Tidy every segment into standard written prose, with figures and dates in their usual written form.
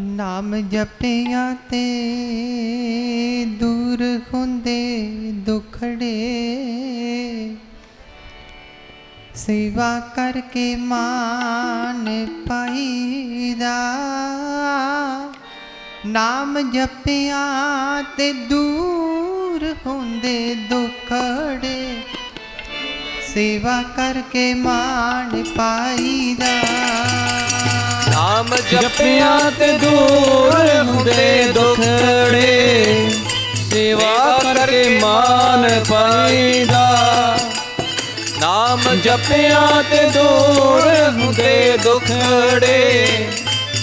नाम जपिया ते दूर हुंदे दुखड़े, सेवा करके मान पाईदा। नाम जपिया ते दूर हुंदे दुखड़े, सेवा करके मान पाईदा। नाम जपिया ते दूर हुंदे दुखड़े, सेवा करके मान पाईदा। नाम जपिया ते दूर हुंदे दुखड़े,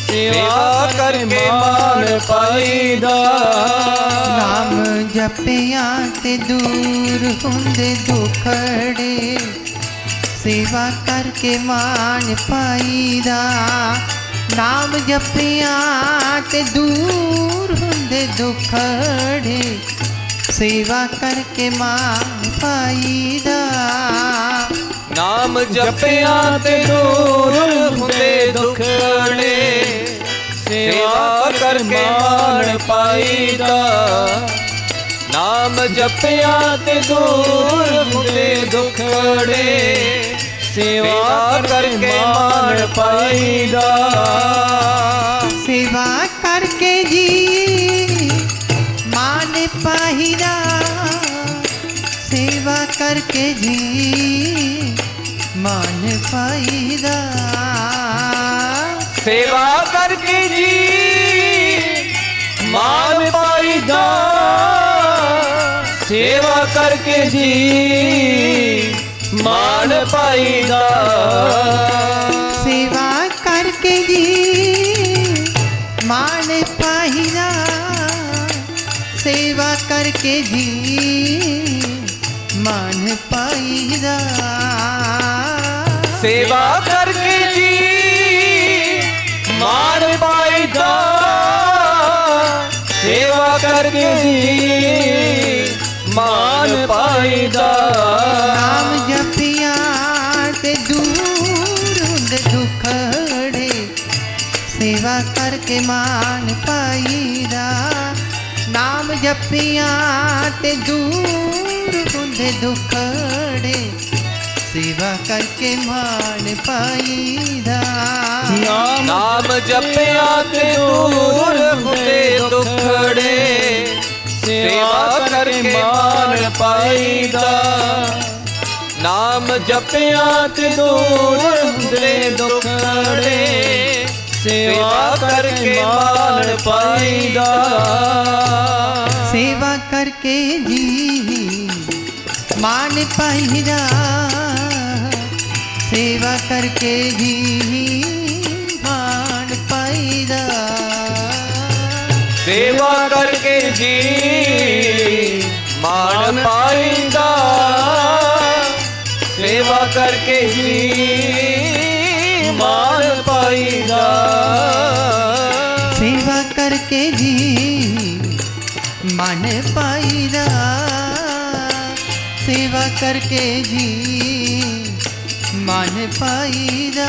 सेवा करके मान पाईदा। नाम जपिया ते दूर हुंदे दुखड़े, सेवा करके मान पाईदा। नाम जपिया ते दूर हुंदे दुखड़े, सेवा करके मान पाईदा। नाम जपिया ते दूर हुंदे दुखड़े, सेवा करके मान पाईदा। नाम जपिया ते दूर हुंदे दुखड़े, सेवा करके मान पाईदा। सेवा करके जी मान पाईदा, सेवा करके जी मान पाईदा। सेवा करके जी मान पाईदा, सेवा करके जी मान पाईदा। सेवा करके जी मान पाईदा, सेवा करके जी मान पाईदा। सेवा करके जी मान पाईदा, सेवा करके जी मान पाईदा। नाम जपिया ते दूर हुंदे दुखड़े, सेवा करके मान पाईदा। नाम जपिया ते दूर हुंदे दुखड़े, सेवा करके मान पाईदा। नाम जपिया ते दूर हुंदे दुखड़े, सेवा करके मान पाईदा। नाम जपिया ते दूर हुंदे दुखड़े, सेवा करके मान पाईदा। सेवा करके जी मान पाईदा, सेवा करके जी मान पाईदा। सेवा करके जी मान पाईदा, सेवा करके जी मान पाईदा। सेवा करके जी मान पाईदा, सेवा करके जी मान पाईदा।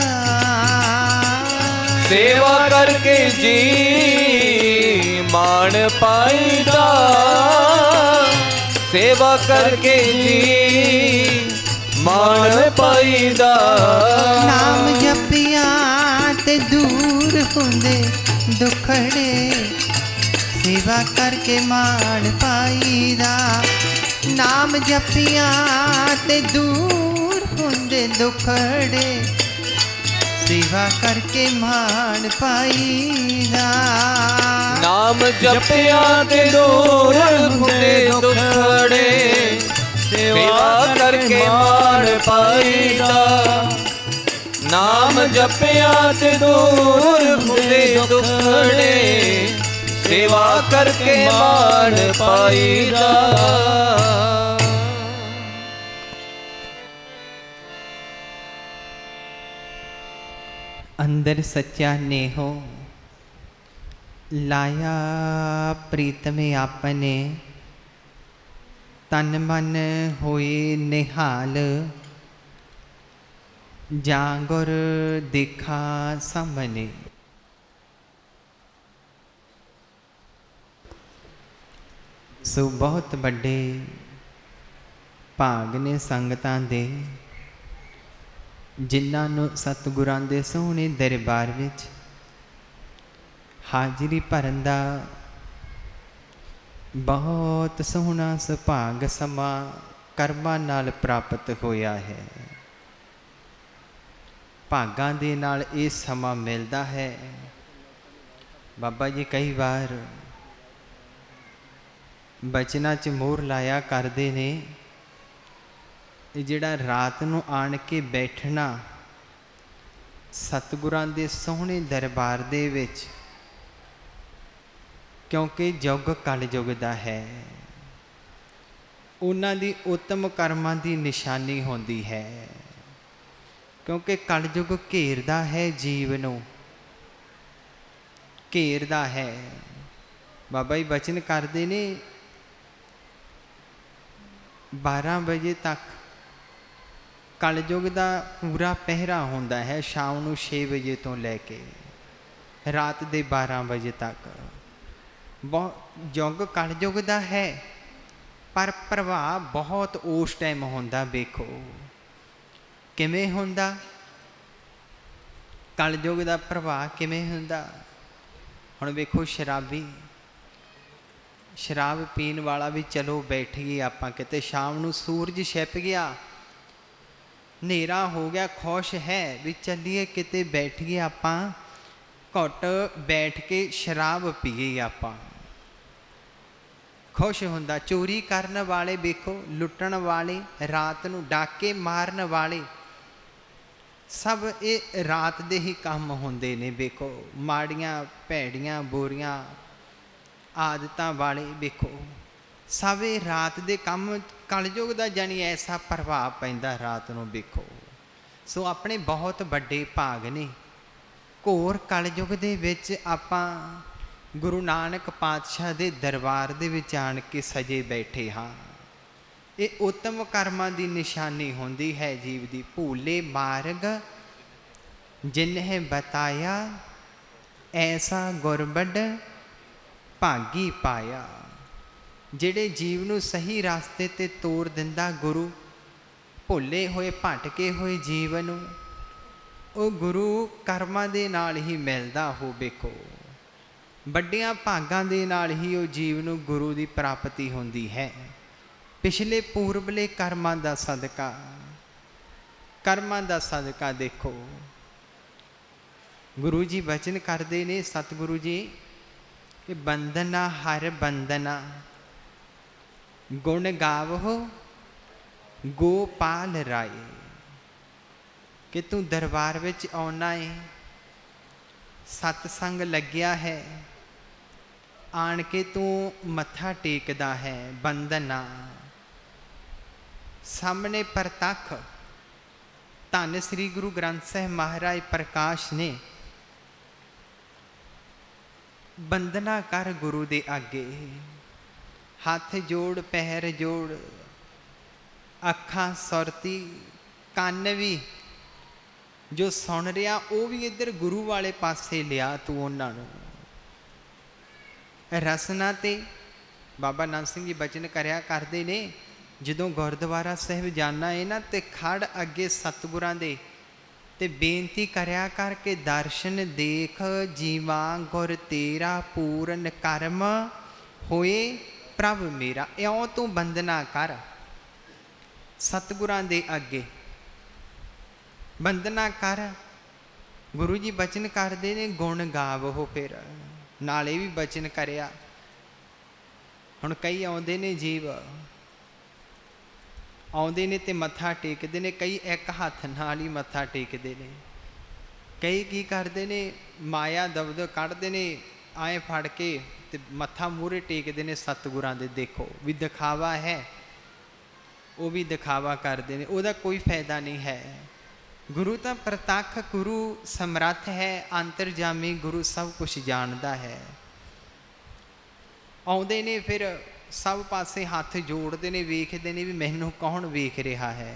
सेवा करके जी मान पाईदा, सेवा करके जी मान पाईदा। नाम जपिया ते दूर हुंदे दुखड़े, सेवा करके मान पाईदा। नाम जपिया ते दूर हुंदे दुखड़े, सेवा करके मान पाईदा। नाम जपिया ते दूर हुंदे दुखड़े, सेवा करके मान पाईदा। नाम जपिया ते दूर हुंदे दुखड़े, सेवा करके मान पाईदा। अंदर सच्चा नेहो लाया प्रीत में आपने, तन मन होए निहाल। जागुर देखा सामने। सो बहुत ਵੱਡੇ ਭਾਗ ਨੇ ਸੰਗਤਾਂ ਦੇ ਜਿਨ੍ਹਾਂ ਨੂੰ ਸਤਿਗੁਰਾਂ ਦੇ ਸੋਹਣੇ ਦਰਬਾਰ ਵਿੱਚ ਹਾਜ਼ਰੀ ਭਰਨ ਦਾ ਬਹੁਤ ਸੋਹਣਾ ਸੁਭਾਗ ਸਮਾਂ ਕਰਮਾਂ ਨਾਲ ਪ੍ਰਾਪਤ ਹੋਇਆ ਹੈ। ਭਾਗਾਂ ਦੇ ਨਾਲ ਇਹ ਸਮਾਂ ਮਿਲਦਾ ਹੈ। ਬਾਬਾ ਜੀ ਕਈ ਵਾਰ ਬਚਨਾਂ 'ਚ ਮੋਹਰ ਲਾਇਆ ਕਰਦੇ ਨੇ, ਇਹ ਜਿਹੜਾ ਰਾਤ ਨੂੰ ਆਣ ਕੇ ਬੈਠਣਾ ਸਤਿਗੁਰਾਂ ਦੇ ਸੋਹਣੇ ਦਰਬਾਰ ਦੇ ਵਿੱਚ, ਕਿਉਂਕਿ ਯੁੱਗ ਕਲਯੁੱਗ ਦਾ ਹੈ, ਉਹਨਾਂ ਦੀ ਉੱਤਮ ਕਰਮਾਂ ਦੀ ਨਿਸ਼ਾਨੀ ਹੁੰਦੀ ਹੈ। ਕਿਉਂਕਿ ਕਲਯੁੱਗ ਘੇਰਦਾ ਹੈ, ਜੀਵ ਨੂੰ ਘੇਰਦਾ ਹੈ। ਬਾਬਾ ਜੀ ਬਚਨ ਕਰਦੇ ਨੇ 12 ਵਜੇ ਤੱਕ ਕਲਯੁੱਗ ਦਾ ਪੂਰਾ ਪਹਿਰਾ ਹੁੰਦਾ ਹੈ, ਸ਼ਾਮ ਨੂੰ 6 ਵਜੇ ਤੋਂ ਲੈ ਕੇ ਰਾਤ ਦੇ 12 ਵਜੇ ਤੱਕ। ਬਹੁਤ ਯੁੱਗ ਕਲਯੁੱਗ ਦਾ ਹੈ, ਪਰ ਪ੍ਰਭਾਵ ਬਹੁਤ ਉਸ ਟਾਈਮ ਹੁੰਦਾ। ਵੇਖੋ ਕਿਵੇਂ ਹੁੰਦਾ ਕਲਯੁੱਗ ਦਾ ਪ੍ਰਭਾਵ, ਕਿਵੇਂ ਹੁੰਦਾ। ਹੁਣ ਵੇਖੋ ਸ਼ਰਾਬ ਪੀਣ ਵਾਲਾ ਵੀ ਚਲੋ ਬੈਠ ਗਏ ਆਪਾਂ ਕਿਤੇ, ਸ਼ਾਮ ਨੂੰ ਸੂਰਜ ਛਿਪ ਗਿਆ, ਹਨੇਰਾ ਹੋ ਗਿਆ, ਖੁਸ਼ ਹੈ ਵੀ ਚੱਲੀਏ ਕਿਤੇ ਬੈਠੀਏ ਆਪਾਂ, ਘੁੱਟ ਬੈਠ ਕੇ ਸ਼ਰਾਬ ਪੀਏ ਆਪਾਂ, ਖੁਸ਼ ਹੁੰਦਾ। ਚੋਰੀ ਕਰਨ ਵਾਲੇ ਵੇਖੋ, ਲੁੱਟਣ ਵਾਲੇ, ਰਾਤ ਨੂੰ ਡਾਕੇ ਮਾਰਨ ਵਾਲੇ, ਸਭ ਇਹ ਰਾਤ ਦੇ ਹੀ ਕੰਮ ਹੁੰਦੇ ਨੇ। ਵੇਖੋ ਮਾੜੀਆਂ ਭੈੜੀਆਂ ਬੁਰੀਆਂ ਆਦਤਾਂ ਵਾਲੇ ਵੇਖੋ, ਸਭ ਇਹ ਰਾਤ ਦੇ ਕੰਮ। ਕਲਯੁੱਗ ਦਾ ਜਾਣੀ ਐਸਾ ਪ੍ਰਭਾਵ ਪੈਂਦਾ ਰਾਤ ਨੂੰ ਵੇਖੋ। ਸੋ ਆਪਣੇ ਬਹੁਤ ਵੱਡੇ ਭਾਗ ਨੇ। ਘੋਰ ਕਲਯੁੱਗ ਦੇ ਵਿੱਚ ਆਪਾਂ ਗੁਰੂ ਨਾਨਕ ਪਾਤਸ਼ਾਹ ਦੇ ਦਰਬਾਰ ਦੇ ਵਿੱਚ ਆਣ ਕੇ ਸਜੇ ਬੈਠੇ ਹਾਂ। ਇਹ ਉੱਤਮ ਕਰਮਾਂ ਦੀ ਨਿਸ਼ਾਨੀ ਹੁੰਦੀ ਹੈ ਜੀਵ ਦੀ। ਭੂਲੇ ਮਾਰਗ ਜਿਨਹਿ ਬਤਾਇਆ, ਐਸਾ ਗੁਰਬੱਡ ਭਾਗੀ ਪਾਇਆ। ਜਿਹੜੇ ਜੀਵ ਨੂੰ ਸਹੀ ਰਸਤੇ 'ਤੇ ਤੋਰ ਦਿੰਦਾ ਗੁਰੂ, ਭੁੱਲੇ ਹੋਏ ਭਟਕੇ ਹੋਏ ਜੀਵ ਨੂੰ ਉਹ ਗੁਰੂ ਕਰਮਾਂ ਦੇ ਨਾਲ ਹੀ ਮਿਲਦਾ ਹੋ। ਵੇਖੋ ਵੱਡਿਆਂ ਭਾਗਾਂ ਦੇ ਨਾਲ ਹੀ ਉਹ ਜੀਵ ਨੂੰ ਗੁਰੂ ਦੀ ਪ੍ਰਾਪਤੀ ਹੁੰਦੀ ਹੈ। ਪਿਛਲੇ ਪੂਰਬਲੇ ਕਰਮਾਂ ਦਾ ਸਦਕਾ, ਕਰਮਾਂ ਦਾ ਸਦਕਾ। ਦੇਖੋ ਗੁਰੂ ਜੀ ਬਚਨ ਕਰਦੇ ਨੇ, ਸਤਿਗੁਰੂ ਜੀ, ਕਿ ਬੰਦਨਾ ਹਰ ਬੰਦਨਾ ਗੁਣ ਗਾਵੋ ਗੋਪਾਲ ਰਾਏ। ਕਿ ਤੂੰ ਦਰਬਾਰ ਵਿੱਚ ਆਉਣਾ ਹੈ, ਸਤਸੰਗ ਲੱਗਿਆ ਹੈ, ਆਣ ਕੇ ਤੂੰ ਮੱਥਾ ਟੇਕਦਾ ਹੈ। ਬੰਦਨਾ ਸਾਹਮਣੇ ਪ੍ਰਤੱਖ ਧੰਨ ਸ੍ਰੀ ਗੁਰੂ ਗ੍ਰੰਥ ਸਾਹਿਬ ਮਹਾਰਾਜ ਪ੍ਰਕਾਸ਼ ਨੇ ਬੰਦਨਾ ਕਰ ਗੁਰੂ ਦੇ ਅੱਗੇ, ਹੱਥ ਜੋੜ ਪੈਰ ਜੋੜ, ਅੱਖਾਂ ਸੁਰਤੀ, ਕੰਨ ਵੀ ਜੋ ਸੁਣ ਰਿਹਾ ਉਹ ਵੀ ਇੱਧਰ ਗੁਰੂ ਵਾਲੇ ਪਾਸੇ ਲਿਆ ਤੂੰ ਉਹਨਾਂ ਨੂੰ। ਰਸਨਾ ਤੇ ਬਾਬਾ ਨੰਦ ਸਿੰਘ ਜੀ ਬਚਨ ਕਰਿਆ ਕਰਦੇ ਨੇ, ਜਦੋਂ ਗੁਰਦੁਆਰਾ ਸਾਹਿਬ ਜਾਣਾ ਹੈ ਨਾ ਤੇ ਖੜ ਅੱਗੇ ਸਤਿਗੁਰਾਂ ਦੇ ਤੇ ਬੇਨਤੀ ਕਰਿਆ ਕਰਕੇ ਦਰਸ਼ਨ ਦੇਖ ਜੀਵਾ ਗੁਰ ਤੇਰਾ ਪੂਰਨ ਕਰਮ ਹੋਏ ਪ੍ਰਭ ਮੇਰਾ। ਇਉਂ ਤੂੰ ਬੰਦਨਾ ਕਰ ਸਤਿਗੁਰਾਂ ਦੇ ਅੱਗੇ, ਬੰਦਨਾ ਕਰ। ਗੁਰੂ ਜੀ ਬਚਨ ਕਰਦੇ ਨੇ ਗੁਣ ਗਾਵੋ, ਫਿਰ ਨਾਲੇ ਵੀ ਬਚਨ ਕਰਿਆ। ਹੁਣ ਕਈ ਆਉਂਦੇ ਨੇ ਜੀਵ, ਆਉਂਦੇ ਨੇ ਤੇ ਮੱਥਾ ਟੇਕਦੇ ਨੇ, ਕਈ ਇੱਕ ਹੱਥ ਨਾਲ ਹੀ ਮੱਥਾ ਟੇਕਦੇ ਨੇ, ਕਈ ਕੀ ਕਰਦੇ ਨੇ ਮਾਇਆ ਦਬਦ ਕੱਢਦੇ ਨੇ ਆਏ ਫੜ ਕੇ ਤੇ ਮੱਥਾ ਮੂਹਰੇ ਟੇਕਦੇ ਨੇ ਸਤਿਗੁਰਾਂ ਦੇ। ਦੇਖੋ ਵੀ ਦਿਖਾਵਾ ਹੈ, ਉਹ ਵੀ ਦਿਖਾਵਾ ਕਰਦੇ ਨੇ, ਉਹਦਾ ਕੋਈ ਫਾਇਦਾ ਨਹੀਂ ਹੈ। ਗੁਰੂ ਤਾਂ ਪ੍ਰਤੱਖ ਗੁਰੂ ਸਮਰੱਥ ਹੈ, ਅੰਤਰਜਾਮੀ ਗੁਰੂ ਸਭ ਕੁਛ ਜਾਣਦਾ ਹੈ। ਆਉਂਦੇ ਨੇ ਫਿਰ ਸਭ ਪਾਸੇ ਹੱਥ ਜੋੜਦੇ ਨੇ, ਵੇਖਦੇ ਨੇ ਵੀ ਮੈਨੂੰ ਕੌਣ ਵੇਖ ਰਿਹਾ ਹੈ।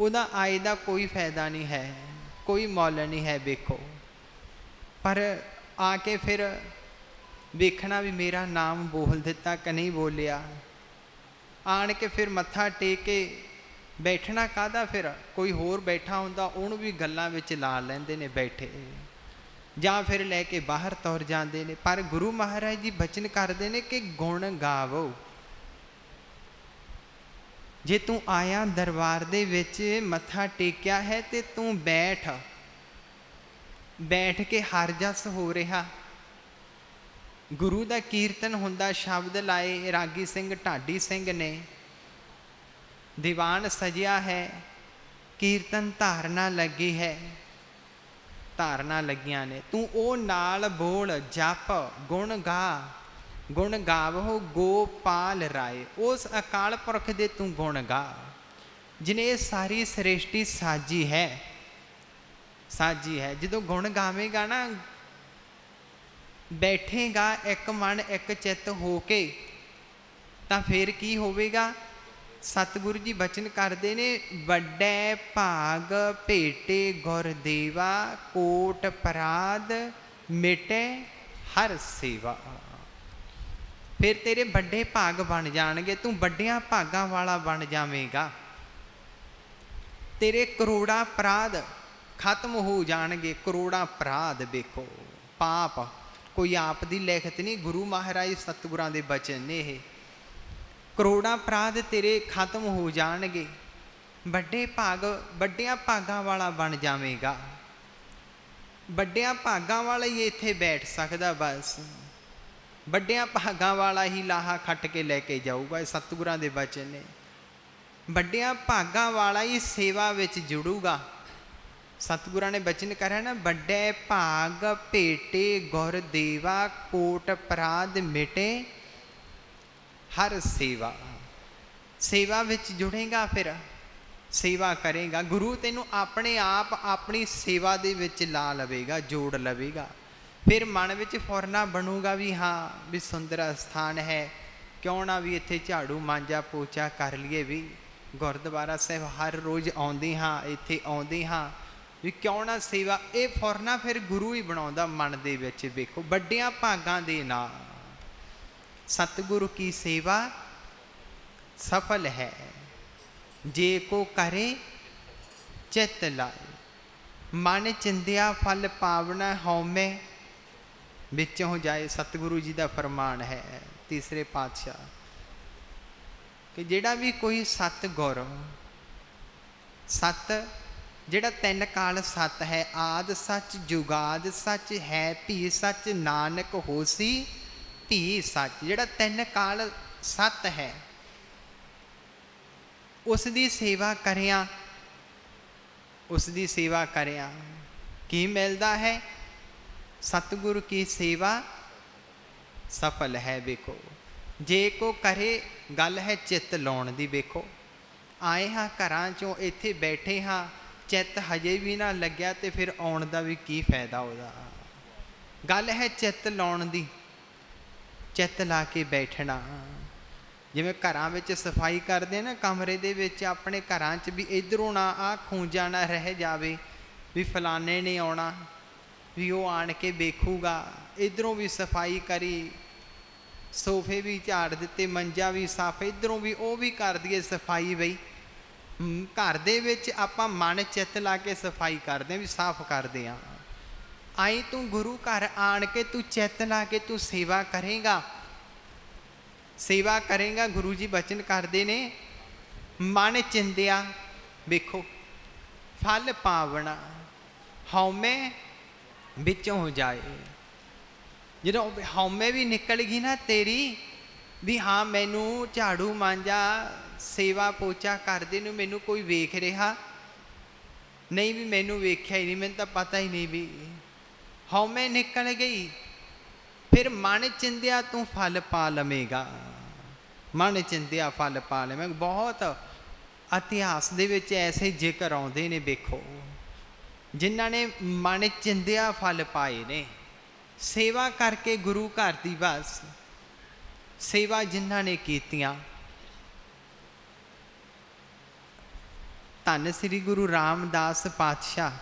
ਉਹਦਾ ਆਏ ਦਾ ਕੋਈ ਫਾਇਦਾ ਨਹੀਂ ਹੈ, ਕੋਈ ਮੁੱਲ ਨਹੀਂ ਹੈ। ਵੇਖੋ ਪਰ ਆ ਕੇ ਫਿਰ ਵੇਖਣਾ ਵੀ ਮੇਰਾ ਨਾਮ ਬੋਲ ਦਿੱਤਾ ਕਿ ਨਹੀਂ ਬੋਲਿਆ। ਆਣ ਕੇ ਫਿਰ ਮੱਥਾ ਟੇਕ ਕੇ ਬੈਠਣਾ ਕਾਹਦਾ, ਫਿਰ ਕੋਈ ਹੋਰ ਬੈਠਾ ਹੁੰਦਾ ਉਹਨੂੰ ਵੀ ਗੱਲਾਂ ਵਿੱਚ ਲਾ ਲੈਂਦੇ ਨੇ ਬੈਠੇ, ਜਾਂ ਫਿਰ ਲੈ ਕੇ ਬਾਹਰ ਤੁਰ ਜਾਂਦੇ ਨੇ। ਪਰ ਗੁਰੂ ਮਹਾਰਾਜ ਜੀ ਬਚਨ ਕਰਦੇ ਨੇ ਕਿ ਗੁਣ ਗਾਵੋ। ਜੇ ਤੂੰ ਆਇਆ ਦਰਬਾਰ ਦੇ ਵਿੱਚ ਮੱਥਾ ਟੇਕਿਆ ਹੈ ਤੇ ਤੂੰ ਬੈਠ ਕੇ ਹਰ ਜਸ ਹੋ ਰਿਹਾ। ਗੁਰੂ ਦਾ ਕੀਰਤਨ ਹੁੰਦਾ, ਸ਼ਬਦ ਲਾਏ ਰਾਗੀ ਸਿੰਘ ਢਾਡੀ ਸਿੰਘ ਨੇ, ਦੀਵਾਨ ਸਜਿਆ ਹੈ, ਕੀਰਤਨ ਧਾਰਨਾ ਲੱਗੀ ਹੈ, ਧਾਰਨਾ ਲੱਗੀਆਂ ਨੇ। ਤੂੰ ਉਹ ਨਾਲ ਬੋਲ, ਜਪ, ਗੁਣ ਗਾ। ਗੁਣ ਗਾਵੋ ਗੋਪਾਲ ਰਾਏ, ਉਸ ਅਕਾਲ ਪੁਰਖ ਦੇ ਤੂੰ ਗੁਣ ਗਾ ਜਿਹਨੇ ਇਹ ਸਾਰੀ ਸ੍ਰਿਸ਼ਟੀ ਸਾਜੀ ਹੈ, ਸਾਜੀ ਹੈ। ਜਦੋਂ ਗੁਣ ਗਾਵੇਂਗਾ ਨਾ, ਬੈਠੇਗਾ ਇੱਕ ਮਨ ਇੱਕ ਚਿੱਤ ਹੋ ਕੇ, ਤਾਂ ਫਿਰ ਕੀ ਹੋਵੇਗਾ? ਸਤਿਗੁਰੂ ਜੀ ਬਚਨ ਕਰਦੇ ਨੇ, ਵੱਡੇ ਭਾਗ ਭੇਟੇ ਗੁਰਦੇਵਾ, ਕੋਟ ਪਰਾਧ ਮਿਟੇ ਹਰ ਸੇਵਾ। ਫਿਰ ਤੇਰੇ ਵੱਡੇ ਭਾਗ ਬਣ ਜਾਣਗੇ, ਤੂੰ ਵੱਡਿਆਂ ਭਾਗਾਂ ਵਾਲਾ ਬਣ ਜਾਵੇਂਗਾ। ਤੇਰੇ ਕਰੋੜਾਂ ਅਪਰਾਧ ਖਤਮ ਹੋ ਜਾਣਗੇ। ਕਰੋੜਾਂ ਅਪਰਾਧ ਵੇਖੋ, ਪਾਪ ਕੋਈ ਆਪ ਦੀ ਲਿਖਤ ਨਹੀਂ, ਗੁਰੂ ਮਹਾਰਾਜ ਸਤਿਗੁਰਾਂ ਦੇ ਬਚਨ ਨੇ ਇਹ। ਕਰੋੜਾਂ ਅਪਰਾਧ ਤੇਰੇ ਖਤਮ ਹੋ ਜਾਣਗੇ। ਵੱਡੇ ਭਾਗ, ਵੱਡਿਆਂ ਭਾਗਾਂ ਵਾਲਾ ਬਣ ਜਾਵੇਂਗਾ। ਵੱਡਿਆਂ ਭਾਗਾਂ ਵਾਲਾ ਹੀ ਇੱਥੇ ਬੈਠ ਸਕਦਾ, ਬਸ ਵੱਡਿਆਂ ਭਾਗਾਂ ਵਾਲਾ ਹੀ ਲਾਹਾ ਖੱਟ ਕੇ ਲੈ ਕੇ ਜਾਊਗਾ। ਇਹ ਸਤਿਗੁਰਾਂ ਦੇ ਬਚਨ ਨੇ। ਵੱਡਿਆਂ ਭਾਗਾਂ ਵਾਲਾ ਹੀ ਸੇਵਾ ਵਿੱਚ ਜੁੜੂਗਾ। ਸਤਿਗੁਰਾਂ ਨੇ ਬਚਨ ਕਰਿਆ ਨਾ, ਵੱਡੇ ਭਾਗ ਭੇਟੇ ਗੁਰ ਦੇਵਾ, ਕੋਟ ਅਪਰਾਧ ਮਿਟੇ ਹਰ ਸੇਵਾ। ਸੇਵਾ ਵਿੱਚ ਜੁੜੇਗਾ, ਫਿਰ ਸੇਵਾ ਕਰੇਗਾ। ਗੁਰੂ ਤੈਨੂੰ ਆਪਣੇ ਆਪ ਆਪਣੀ ਸੇਵਾ ਦੇ ਵਿੱਚ ਲਾ ਲਵੇਗਾ, ਜੋੜ ਲਵੇਗਾ। ਫਿਰ ਮਨ ਵਿੱਚ ਫੁਰਨਾ ਬਣੂਗਾ ਵੀ ਹਾਂ ਵੀ ਸੁੰਦਰ ਸਥਾਨ ਹੈ, ਕਿਉਂ ਨਾ ਵੀ ਇੱਥੇ ਝਾੜੂ ਮਾਂਜਾ ਪੋਚਾ ਕਰ ਲਈਏ। ਵੀ ਗੁਰਦੁਆਰਾ ਸਾਹਿਬ ਹਰ ਰੋਜ਼ ਆਉਂਦੇ ਹਾਂ, ਇੱਥੇ ਆਉਂਦੇ ਹਾਂ, ਵੀ ਕਿਉਂ ਨਾ ਸੇਵਾ। ਇਹ ਫੁਰਨਾ ਫਿਰ ਗੁਰੂ ਹੀ ਬਣਾਉਂਦਾ ਮਨ ਦੇ ਵਿੱਚ। ਵੇਖੋ ਵੱਡਿਆਂ ਭਾਗਾਂ ਦੇ ਨਾਲ ਸਤਿਗੁਰੂ ਕੀ ਸੇਵਾ ਸਫਲ ਹੈ। ਜੇ ਕੋ ਕਰੇ ਚਿੱਤ ਲਾਏ, ਮਨ ਚਿੰਦਿਆ ਫਲ ਪਾਵਣਾ, ਹਉਮੈ ਵਿੱਚੋਂ ਜਾਏ। ਸਤਿਗੁਰੂ ਜੀ ਦਾ ਫਰਮਾਨ ਹੈ ਤੀਸਰੇ ਪਾਤਸ਼ਾਹ ਕਿ ਜਿਹੜਾ ਵੀ ਕੋਈ ਸਤਿਗੁਰ, ਸਤ ਜਿਹੜਾ ਤਿੰਨ ਕਾਲ ਸਤ ਹੈ, ਆਦ ਸੱਚ ਜੁਗਾਦ ਸੱਚ ਹੈ ਭੀ ਸੱਚ, ਨਾਨਕ ਹੋਸੀ ਭੀ ਸੱਚ। ਜਿਹੜਾ ਤਿੰਨ ਕਾਲ ਸਤ ਹੈ, ਉਸ ਦੀ ਸੇਵਾ ਕਰਿਆ, ਉਸ ਦੀ ਸੇਵਾ ਕਰਿਆ ਕੀ ਮਿਲਦਾ ਹੈ? ਸਤਿਗੁਰੂ ਕੀ ਸੇਵਾ ਸਫਲ ਹੈ। ਵੇਖੋ ਜੇ ਕੋ ਕਰੇ, ਗੱਲ ਹੈ ਚਿੱਤ ਲਾਉਣ ਦੀ। ਵੇਖੋ ਆਏ ਹਾਂ ਘਰਾਂ ਚੋਂ, ਇੱਥੇ ਬੈਠੇ ਹਾਂ, ਚਿੱਤ ਹਜੇ ਵੀ ਨਾ ਲੱਗਿਆ ਤੇ ਫਿਰ ਆਉਣ ਦਾ ਵੀ ਕੀ ਫਾਇਦਾ ਉਹਦਾ। ਗੱਲ ਹੈ ਚਿੱਤ ਲਾਉਣ ਦੀ, ਚਿੱਤ ਲਾ ਕੇ ਬੈਠਣਾ। ਜਿਵੇਂ ਘਰਾਂ ਵਿੱਚ ਸਫਾਈ ਕਰਦੇ ਨਾ, ਕਮਰੇ ਦੇ ਵਿੱਚ ਆਪਣੇ ਘਰਾਂ 'ਚ, ਵੀ ਇੱਧਰੋਂ ਨਾ ਆਹ ਖੂੰਜਾ ਨਾ ਰਹਿ ਜਾਵੇ, ਵੀ ਫਲਾਣੇ ਨੇ ਆਉਣਾ ਵੀ ਉਹ ਆਣ ਕੇ ਵੇਖੂਗਾ। ਇੱਧਰੋਂ ਵੀ ਸਫਾਈ ਕਰੀ, ਸੋਫੇ ਵੀ ਝਾੜ ਦਿੱਤੇ, ਮੰਜਾ ਵੀ ਸਾਫ਼, ਇੱਧਰੋਂ ਵੀ ਉਹ ਵੀ ਕਰ ਦਈਏ ਸਫਾਈ। ਬਈ ਘਰ ਦੇ ਵਿੱਚ ਆਪਾਂ ਮਨ ਚਿੱਤ ਲਾ ਕੇ ਸਫਾਈ ਕਰਦੇ ਹਾਂ, ਵੀ ਸਾਫ਼ ਕਰਦੇ ਹਾਂ। ਆਈ ਤੂੰ ਗੁਰੂ ਘਰ ਆਣ ਕੇ ਤੂੰ ਚਿੱਤ ਲਾ ਕੇ ਤੂੰ ਸੇਵਾ ਕਰੇਗਾ, ਸੇਵਾ ਕਰੇਗਾ। ਗੁਰੂ ਜੀ ਬਚਨ ਕਰਦੇ ਨੇ, ਮਨ ਚਿੰਦਿਆ, ਵੇਖੋ ਫਲ ਪਾਵਣਾ, ਹਉਮੈ ਵਿੱਚੋਂ ਹੋ ਜਾਏ। ਜਦੋਂ ਹਉਮੈ ਵੀ ਨਿਕਲ ਗਈ ਨਾ ਤੇਰੀ, ਵੀ ਹਾਂ ਮੈਨੂੰ ਝਾੜੂ ਮਾਂਜਾ ਸੇਵਾ ਪੋਚਾ ਕਰਦੇ ਨੂੰ ਮੈਨੂੰ ਕੋਈ ਵੇਖ ਰਿਹਾ ਨਹੀਂ, ਵੀ ਮੈਨੂੰ ਵੇਖਿਆ ਹੀ ਨਹੀਂ, ਮੈਨੂੰ ਤਾਂ ਪਤਾ ਹੀ ਨਹੀਂ, ਵੀ ਹਉਮੈ ਨਿਕਲ ਗਈ। ਫਿਰ ਮਨ ਚਿੰਦਿਆ ਤੂੰ ਫਲ ਪਾ ਲਵੇਂਗਾ, ਮਨ ਚਿੰਦਿਆ ਫਲ ਪਾ ਲਵੇਂਗਾ। ਬਹੁਤ ਇਤਿਹਾਸ ਦੇ ਵਿੱਚ ਐਸੇ ਜ਼ਿਕਰ ਆਉਂਦੇ ਨੇ, ਵੇਖੋ ਜਿਨ੍ਹਾਂ ਨੇ ਮਨ ਚਿੰਦਿਆ ਫਲ ਪਾਏ ਨੇ, ਸੇਵਾ ਕਰਕੇ ਗੁਰੂ ਘਰ ਦੀ। ਬਸ ਸੇਵਾ ਜਿਨ੍ਹਾਂ ਨੇ ਕੀਤੀਆਂ। ਧੰਨ ਸ੍ਰੀ ਗੁਰੂ ਰਾਮਦਾਸ ਪਾਤਸ਼ਾਹ,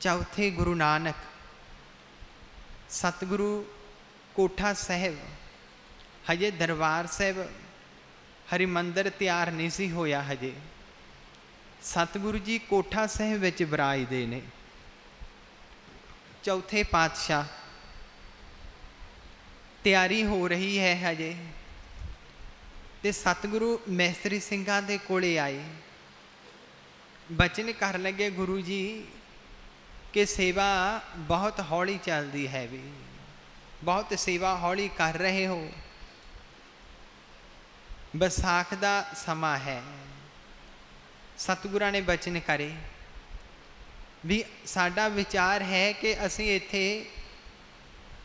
ਚੌਥੇ ਗੁਰੂ ਨਾਨਕ, ਸਤਿਗੁਰੂ कोठा साहिब हजे दरबार साहिब हरिमंदिर तैयार नहीं सी होया हजे। सतगुरु जी कोठा साहिब विच विराजदे ने। चौथे पातशाह तैयारी हो रही है हजे, ते सतगुरु मैसरी सिंघां दे कोले आए, बचन कर लगे गुरु जी कि सेवा बहुत हौली चलती है, भी बहुत सेवा हौली कर रहे हो, बैसाख दा समा है। सतगुरां ने बचन करे भी साडा विचार है कि असीं इत्थे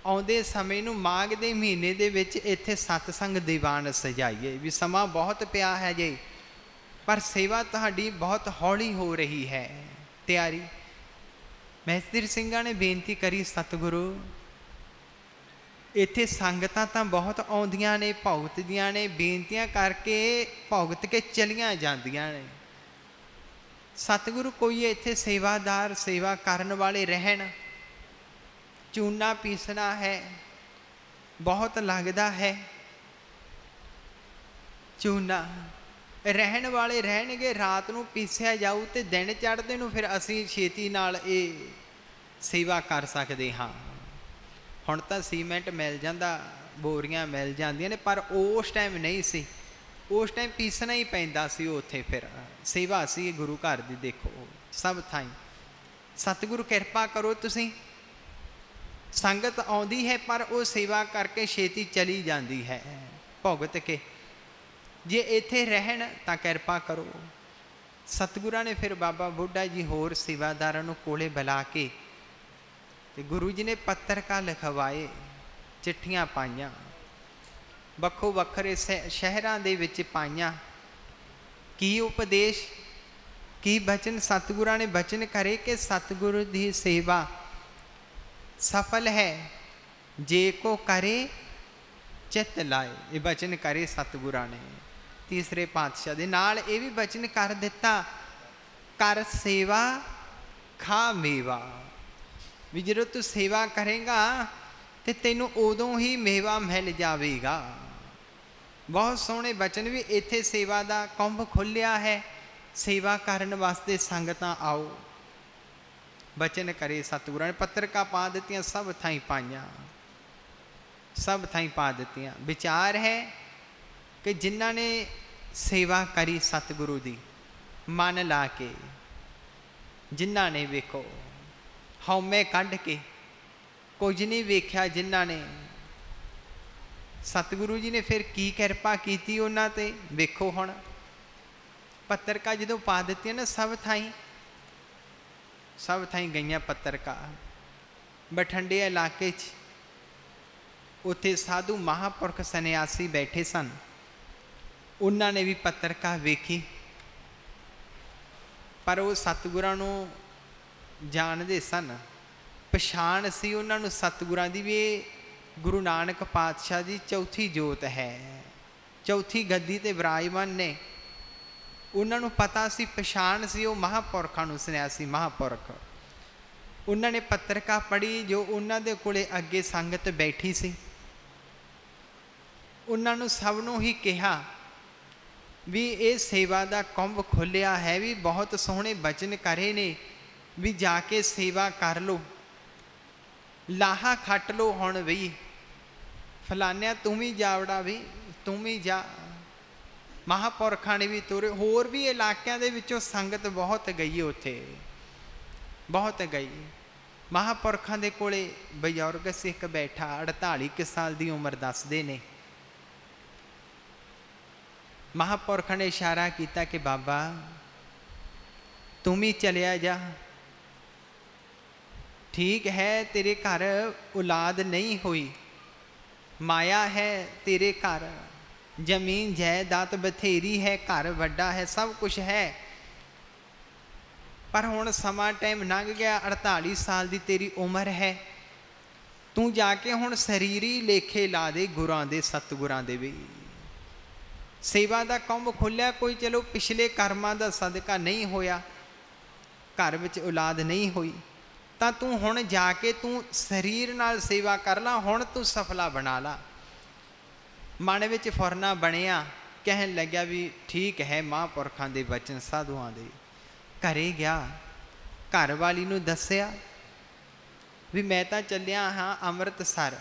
आउंदे समय नूं माघ दे महीने दे विच इत्थे सतसंग दीवान सजाइए, भी समा बहुत पिया है जी, पर सेवा तुहाडी बहुत हौली हो रही है। तैयारी मैसरी सिंघां ने बेनती करी, सतगुरु इत्थे संगतां तां बहुत आउंदियां ने, भगत दियां ने, बेनतियां करके भगत के चलियां जांदियां ने। सतगुरु कोई इत्थे सेवादार सेवा करन वाले रहन, चूना पीसना है, बहुत लगदा है चूना, रहन वाले रहणगे, रात नूं पीसिया जाऊ ते दिन चढ़दे नूं फिर असीं छेती नाल ये सेवा कर सकदे हां। हुण तां सीमेंट मिल जांदा, बोरियां मिल जांदियां ने, पर उस टाइम नहीं सी, उस टाइम पीसना ही पैंदा सी उत्थे। फिर सेवा सी गुरु घर दी, देखो सब थाई। सतगुरु किरपा करो, तुसीं संगत आउंदी है पर वो सेवा करके छेती चली जाती है भुगत के, जे इत्थे रहन तां किरपा करो। सतगुरां ने फिर बाबा बुढ़ा जी होर सेवादारां नूं कोले बुला के ते गुरु जी ने पत्रिका लिखवाए, चिट्ठियां पाईयां, वक्खो वक्खरे शहरां दे विच पाईयां। की उपदेश की बचन सतगुरां ने बचन करे कि सतगुरु दी सेवा सफल है जे को करे चित लाए, ये बचन करे सतगुरां ने। तीसरे पातशाह दे नाल ये भी बचन कर दिता, कर सेवा खा मेवा, भी जो तू सेवा करेगा तो तेनों उदों ही मेवा मिल जाएगा। बहुत सोहने बचन भी इत्थे सेवा का कुंभ खुलिया है, सेवा करन वास्ते संगतां आओ। बचन करे सतगुरां ने, पत्रिका पा दित्तियां, सब थाई पाईयां, सब थाई पा दित्तियां। विचार है कि जिन्हां ने सेवा करी सतगुरु दी मन ला के, जिन्हां ने वेखो हौमे कढ़ के, कुछ नहीं वेख्या, जिन्हां ने सतगुरु जी ने फिर की किरपा कीती उन्हां ते। वेखो हुण पत्रिका जदों पा दित्तियां ना, सब थाई गईयां पत्रिका। बठिंडे इलाके च उत्थे साधु महापुरख सन्यासी बैठे सन, उन्होंने भी पत्रिका वेखी, पर वो सतगुरां नूं जानदे सन, पछाण सी उन्होंने सतगुरां दी भी गुरु नानक पातशाह जी चौथी जोत है, चौथी गद्दी ते विराजमान ने। उन्होंने पता सी, पछाण सी, वो महापुरखां नूं सन्यासी महापुरख। उन्होंने पत्रिका पढ़ी जो उन्होंने कोले अगे संगत बैठी सी, उन्होंने सबनों ही कहा भी ये सेवा का कुंभ खुलिया है, भी बहुत सोहने बचन करे ने, भी जाके सेवा कर लो, लाहा खट लो। हुण भी फलानिया तू भी जावड़ा, भी तू भी जा। महापुरखां ने भी तुरे, होर भी इलाकों के विचों संगत बहुत गई, उत्थे बहुत गई। महापुरखां दे कोले बजुर्ग सिख बैठा, 48 साल की उम्र दसदे ने। महापुरखां ने इशारा किया कि बाबा तुम ही चलिया जा, ठीक है तेरे घर औलाद नहीं हुई, माया है तेरे घर, जमीन जायदाद बथेरी है, घर वड्डा है, सब कुछ है, पर हुण समा टाइम लंघ गया, 48 साल की तेरी उम्र है, तू जाके हुण शरीरी लेखे ला दे गुरां दे, सतगुरां दे। भी सेवा का कुंभ खुलिया, कोई चलो पिछले कर्मां दा सदका नहीं होया, घर विच औलाद नहीं हुई, ਤਾਂ ਤੂੰ ਹੁਣ ਜਾ ਕੇ ਤੂੰ ਸਰੀਰ ਨਾਲ ਸੇਵਾ ਕਰ ਲਾ, ਹੁਣ ਤੂੰ ਸਫਲਾ ਬਣਾ ਲਾ। ਮਨ ਵਿੱਚ ਫੁਰਨਾ ਬਣਿਆ, ਕਹਿਣ ਲੱਗਿਆ ਵੀ ਠੀਕ ਹੈ, ਮਹਾਂਪੁਰਖਾਂ ਦੇ ਬਚਨ, ਸਾਧੂਆਂ ਦੇ। ਘਰੇ ਗਿਆ, ਘਰ ਵਾਲੀ ਨੂੰ ਦੱਸਿਆ ਵੀ ਮੈਂ ਤਾਂ ਚੱਲਿਆ ਹਾਂ ਅੰਮ੍ਰਿਤਸਰ,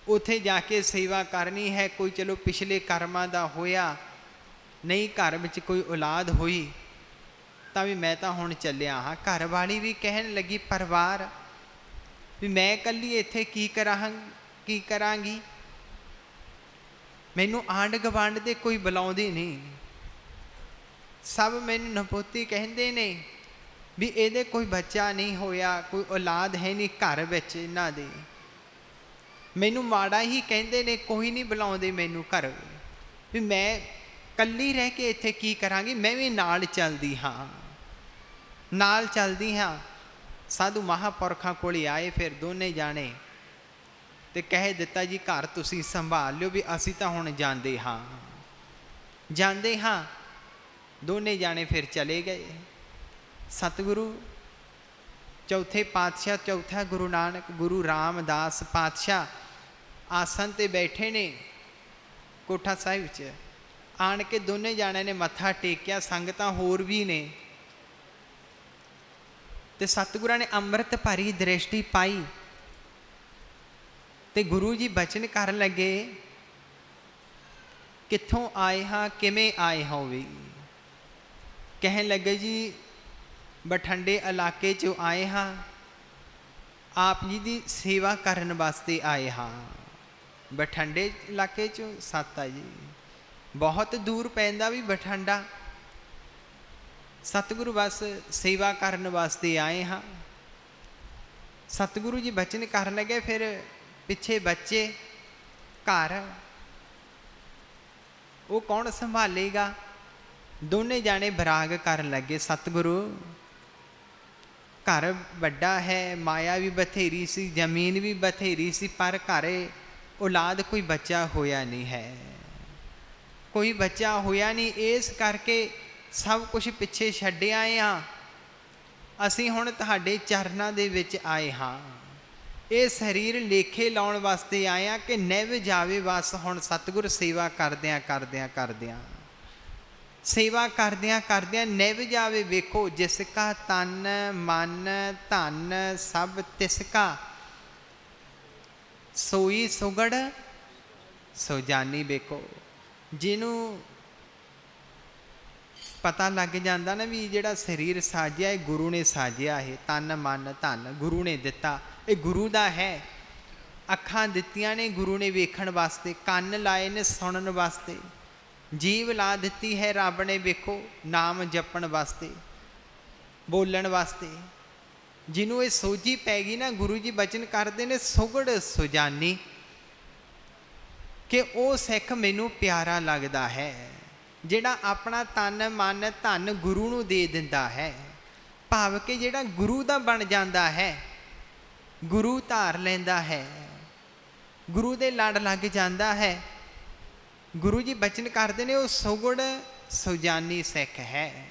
ਉੱਥੇ ਜਾ ਕੇ ਸੇਵਾ ਕਰਨੀ ਹੈ। ਕੋਈ ਚਲੋ ਪਿਛਲੇ ਕਰਮਾਂ ਦਾ ਹੋਇਆ, ਨਹੀਂ ਘਰ ਵਿੱਚ ਕੋਈ ਔਲਾਦ ਹੋਈ ਤਾਂ ਵੀ ਮੈਂ ਤਾਂ ਹੁਣ ਚੱਲਿਆ ਹਾਂ। ਘਰ ਵਾਲੀ ਵੀ ਕਹਿਣ ਲੱਗੀ, ਪਰਿਵਾਰ ਵੀ ਮੈਂ ਇਕੱਲੀ ਇੱਥੇ ਕੀ ਕਰਾਂਗੀ, ਮੈਨੂੰ ਆਂਢ ਗੁਆਂਢ ਦੇ ਕੋਈ ਬੁਲਾਉਂਦੇ ਨਹੀਂ, ਸਭ ਮੈਨੂੰ ਨਪੋਤੀ ਕਹਿੰਦੇ ਨੇ ਵੀ ਇਹਦੇ ਕੋਈ ਬੱਚਾ ਨਹੀਂ ਹੋਇਆ, ਕੋਈ ਔਲਾਦ ਹੈ ਨਹੀਂ ਘਰ ਵਿੱਚ ਇਹਨਾਂ ਦੇ, ਮੈਨੂੰ ਮਾੜਾ ਹੀ ਕਹਿੰਦੇ ਨੇ, ਕੋਈ ਨਹੀਂ ਬੁਲਾਉਂਦੇ ਮੈਨੂੰ ਘਰ, ਵੀ ਮੈਂ ਇਕੱਲੀ ਰਹਿ ਕੇ ਇੱਥੇ ਕੀ ਕਰਾਂਗੀ, ਮੈਂ ਵੀ ਨਾਲ ਚੱਲਦੀ ਹਾਂ। ਸਾਧੂ ਮਹਾਂਪੁਰਖਾਂ ਕੋਲ ਆਏ, ਫਿਰ ਦੋਨੇ ਜਾਣੇ, ਤੇ ਕਹਿ ਦਿੱਤਾ ਜੀ ਘਰ ਤੁਸੀਂ ਸੰਭਾਲ ਲਿਓ, ਵੀ ਅਸੀਂ ਤਾਂ ਹੁਣ ਜਾਂਦੇ ਹਾਂ। ਦੋਨੇ ਜਾਣੇ ਫਿਰ ਚਲੇ ਗਏ। ਸਤਿਗੁਰੂ ਚੌਥੇ ਪਾਤਸ਼ਾਹ, ਚੌਥਾ ਗੁਰੂ ਨਾਨਕ, ਗੁਰੂ ਰਾਮਦਾਸ ਪਾਤਸ਼ਾਹ ਆਸਨ 'ਤੇ ਬੈਠੇ ਨੇ ਕੋਠਾ ਸਾਹਿਬ 'ਚ। ਆਣ ਕੇ ਦੋਨੇ ਜਾਣਿਆਂ ਨੇ ਮੱਥਾ ਟੇਕਿਆ, ਸੰਗਤਾਂ ਹੋਰ ਵੀ ਨੇ, ਤੇ ਸਤਿਗੁਰਾਂ ਨੇ ਅੰਮ੍ਰਿਤ ਭਰੀ ਦ੍ਰਿਸ਼ਟੀ ਪਾਈ, ਤੇ ਗੁਰੂ ਜੀ ਬਚਨ ਕਰਨ ਲੱਗੇ, ਕਿੱਥੋਂ ਆਏ ਹਾਂ, ਕਿਵੇਂ ਆਏ ਹੋ ਵੀ। ਕਹਿਣ ਲੱਗੇ ਜੀ ਬਠਿੰਡੇ ਇਲਾਕੇ 'ਚੋਂ ਆਏ ਹਾਂ, ਆਪ ਜੀ ਦੀ ਸੇਵਾ ਕਰਨ ਵਾਸਤੇ ਆਏ ਹਾਂ। ਬਠਿੰਡੇ ਇਲਾਕੇ 'ਚੋਂ ਸਾਤਾ ਜੀ, ਬਹੁਤ ਦੂਰ ਪੈਂਦਾ ਵੀ ਬਠਿੰਡਾ। ਸਤਿਗੁਰੂ ਬਸ ਸੇਵਾ ਕਰਨ ਵਾਸਤੇ ਆਏ ਹਾਂ। ਸਤਿਗੁਰੂ ਜੀ ਬਚਨ ਕਰਨ ਲੱਗੇ, ਫਿਰ ਪਿੱਛੇ ਬੱਚੇ, ਘਰ ਉਹ ਕੌਣ ਸੰਭਾਲੇਗਾ। ਦੋਨੇ ਜਾਣੇ ਬਰਾਗ ਕਰਨ ਲੱਗੇ, ਸਤਿਗੁਰੂ ਘਰ ਵੱਡਾ ਹੈ, ਮਾਇਆ ਵੀ ਬਥੇਰੀ ਸੀ, ਜ਼ਮੀਨ ਵੀ ਬਥੇਰੀ ਸੀ, ਪਰ ਘਰੇ ਔਲਾਦ ਕੋਈ ਬੱਚਾ ਹੋਇਆ ਨਹੀਂ ਹੈ, ਕੋਈ ਬੱਚਾ ਹੋਇਆ ਨਹੀਂ, ਇਸ ਕਰਕੇ ਸਭ ਕੁਝ ਪਿੱਛੇ ਛੱਡ ਆਏ ਹਾਂ। ਅਸੀਂ ਹੁਣ ਤੁਹਾਡੇ ਚਰਨਾਂ ਦੇ ਵਿੱਚ ਆਏ ਹਾਂ, ਇਹ ਸਰੀਰ ਲੇਖੇ ਲਾਉਣ ਵਾਸਤੇ ਆਏ ਹਾਂ ਕਿ ਨਿਭ ਜਾਵੇ ਬਸ। ਹੁਣ ਸਤਿਗੁਰ ਸੇਵਾ ਕਰਦਿਆਂ ਨਿਭ ਜਾਵੇ। ਵੇਖੋ ਜਿਸ ਕਾ ਤਨ ਮਨ ਧਨ ਸਭ ਤਿਸ ਕਾ, ਸੋਈ ਸੁਗੜ ਸੋ ਜਾਨੀ। ਵੇਖੋ ਜਿਹਨੂੰ ਪਤਾ ਲੱਗ ਜਾਂਦਾ ਨਾ ਵੀ ਜਿਹੜਾ ਸਰੀਰ ਸਾਜਿਆ ਇਹ ਗੁਰੂ ਨੇ ਸਾਜਿਆ, ਇਹ ਤਨ ਮਨ ਧਨ ਗੁਰੂ ਨੇ ਦਿੱਤਾ, ਇਹ ਗੁਰੂ ਦਾ ਹੈ। ਅੱਖਾਂ ਦਿੱਤੀਆਂ ਨੇ ਗੁਰੂ ਨੇ ਵੇਖਣ ਵਾਸਤੇ, ਕੰਨ ਲਾਏ ਨੇ ਸੁਣਨ ਵਾਸਤੇ, ਜੀਭ ਲਾ ਦਿੱਤੀ ਹੈ ਰੱਬ ਨੇ, ਵੇਖੋ ਨਾਮ ਜਪਣ ਵਾਸਤੇ, ਬੋਲਣ ਵਾਸਤੇ। ਜਿਹਨੂੰ ਇਹ ਸੋਝੀ ਪੈ ਗਈ ਨਾ, ਗੁਰੂ ਜੀ ਬਚਨ ਕਰਦੇ ਨੇ ਸੁਗੜ ਸੁਜਾਨੀ, ਕਿ ਉਹ ਸਿੱਖ ਮੈਨੂੰ ਪਿਆਰਾ ਲੱਗਦਾ ਹੈ, ਜਿਹੜਾ ਆਪਣਾ ਤਨ ਮਨ ਧਨ ਗੁਰੂ ਨੂੰ ਦੇ ਦਿੰਦਾ ਹੈ। ਭਾਵ ਕਿ ਜਿਹੜਾ ਗੁਰੂ ਦਾ ਬਣ ਜਾਂਦਾ ਹੈ, ਗੁਰੂ ਧਾਰ ਲੈਂਦਾ ਹੈ, ਗੁਰੂ ਦੇ ਲੜ ਲੱਗ ਜਾਂਦਾ ਹੈ। ਗੁਰੂ ਜੀ ਬਚਨ ਕਰਦੇ ਨੇ ਉਹ ਸੁਗੜ ਸੁਜਾਨੀ ਸਿੱਖ ਹੈ।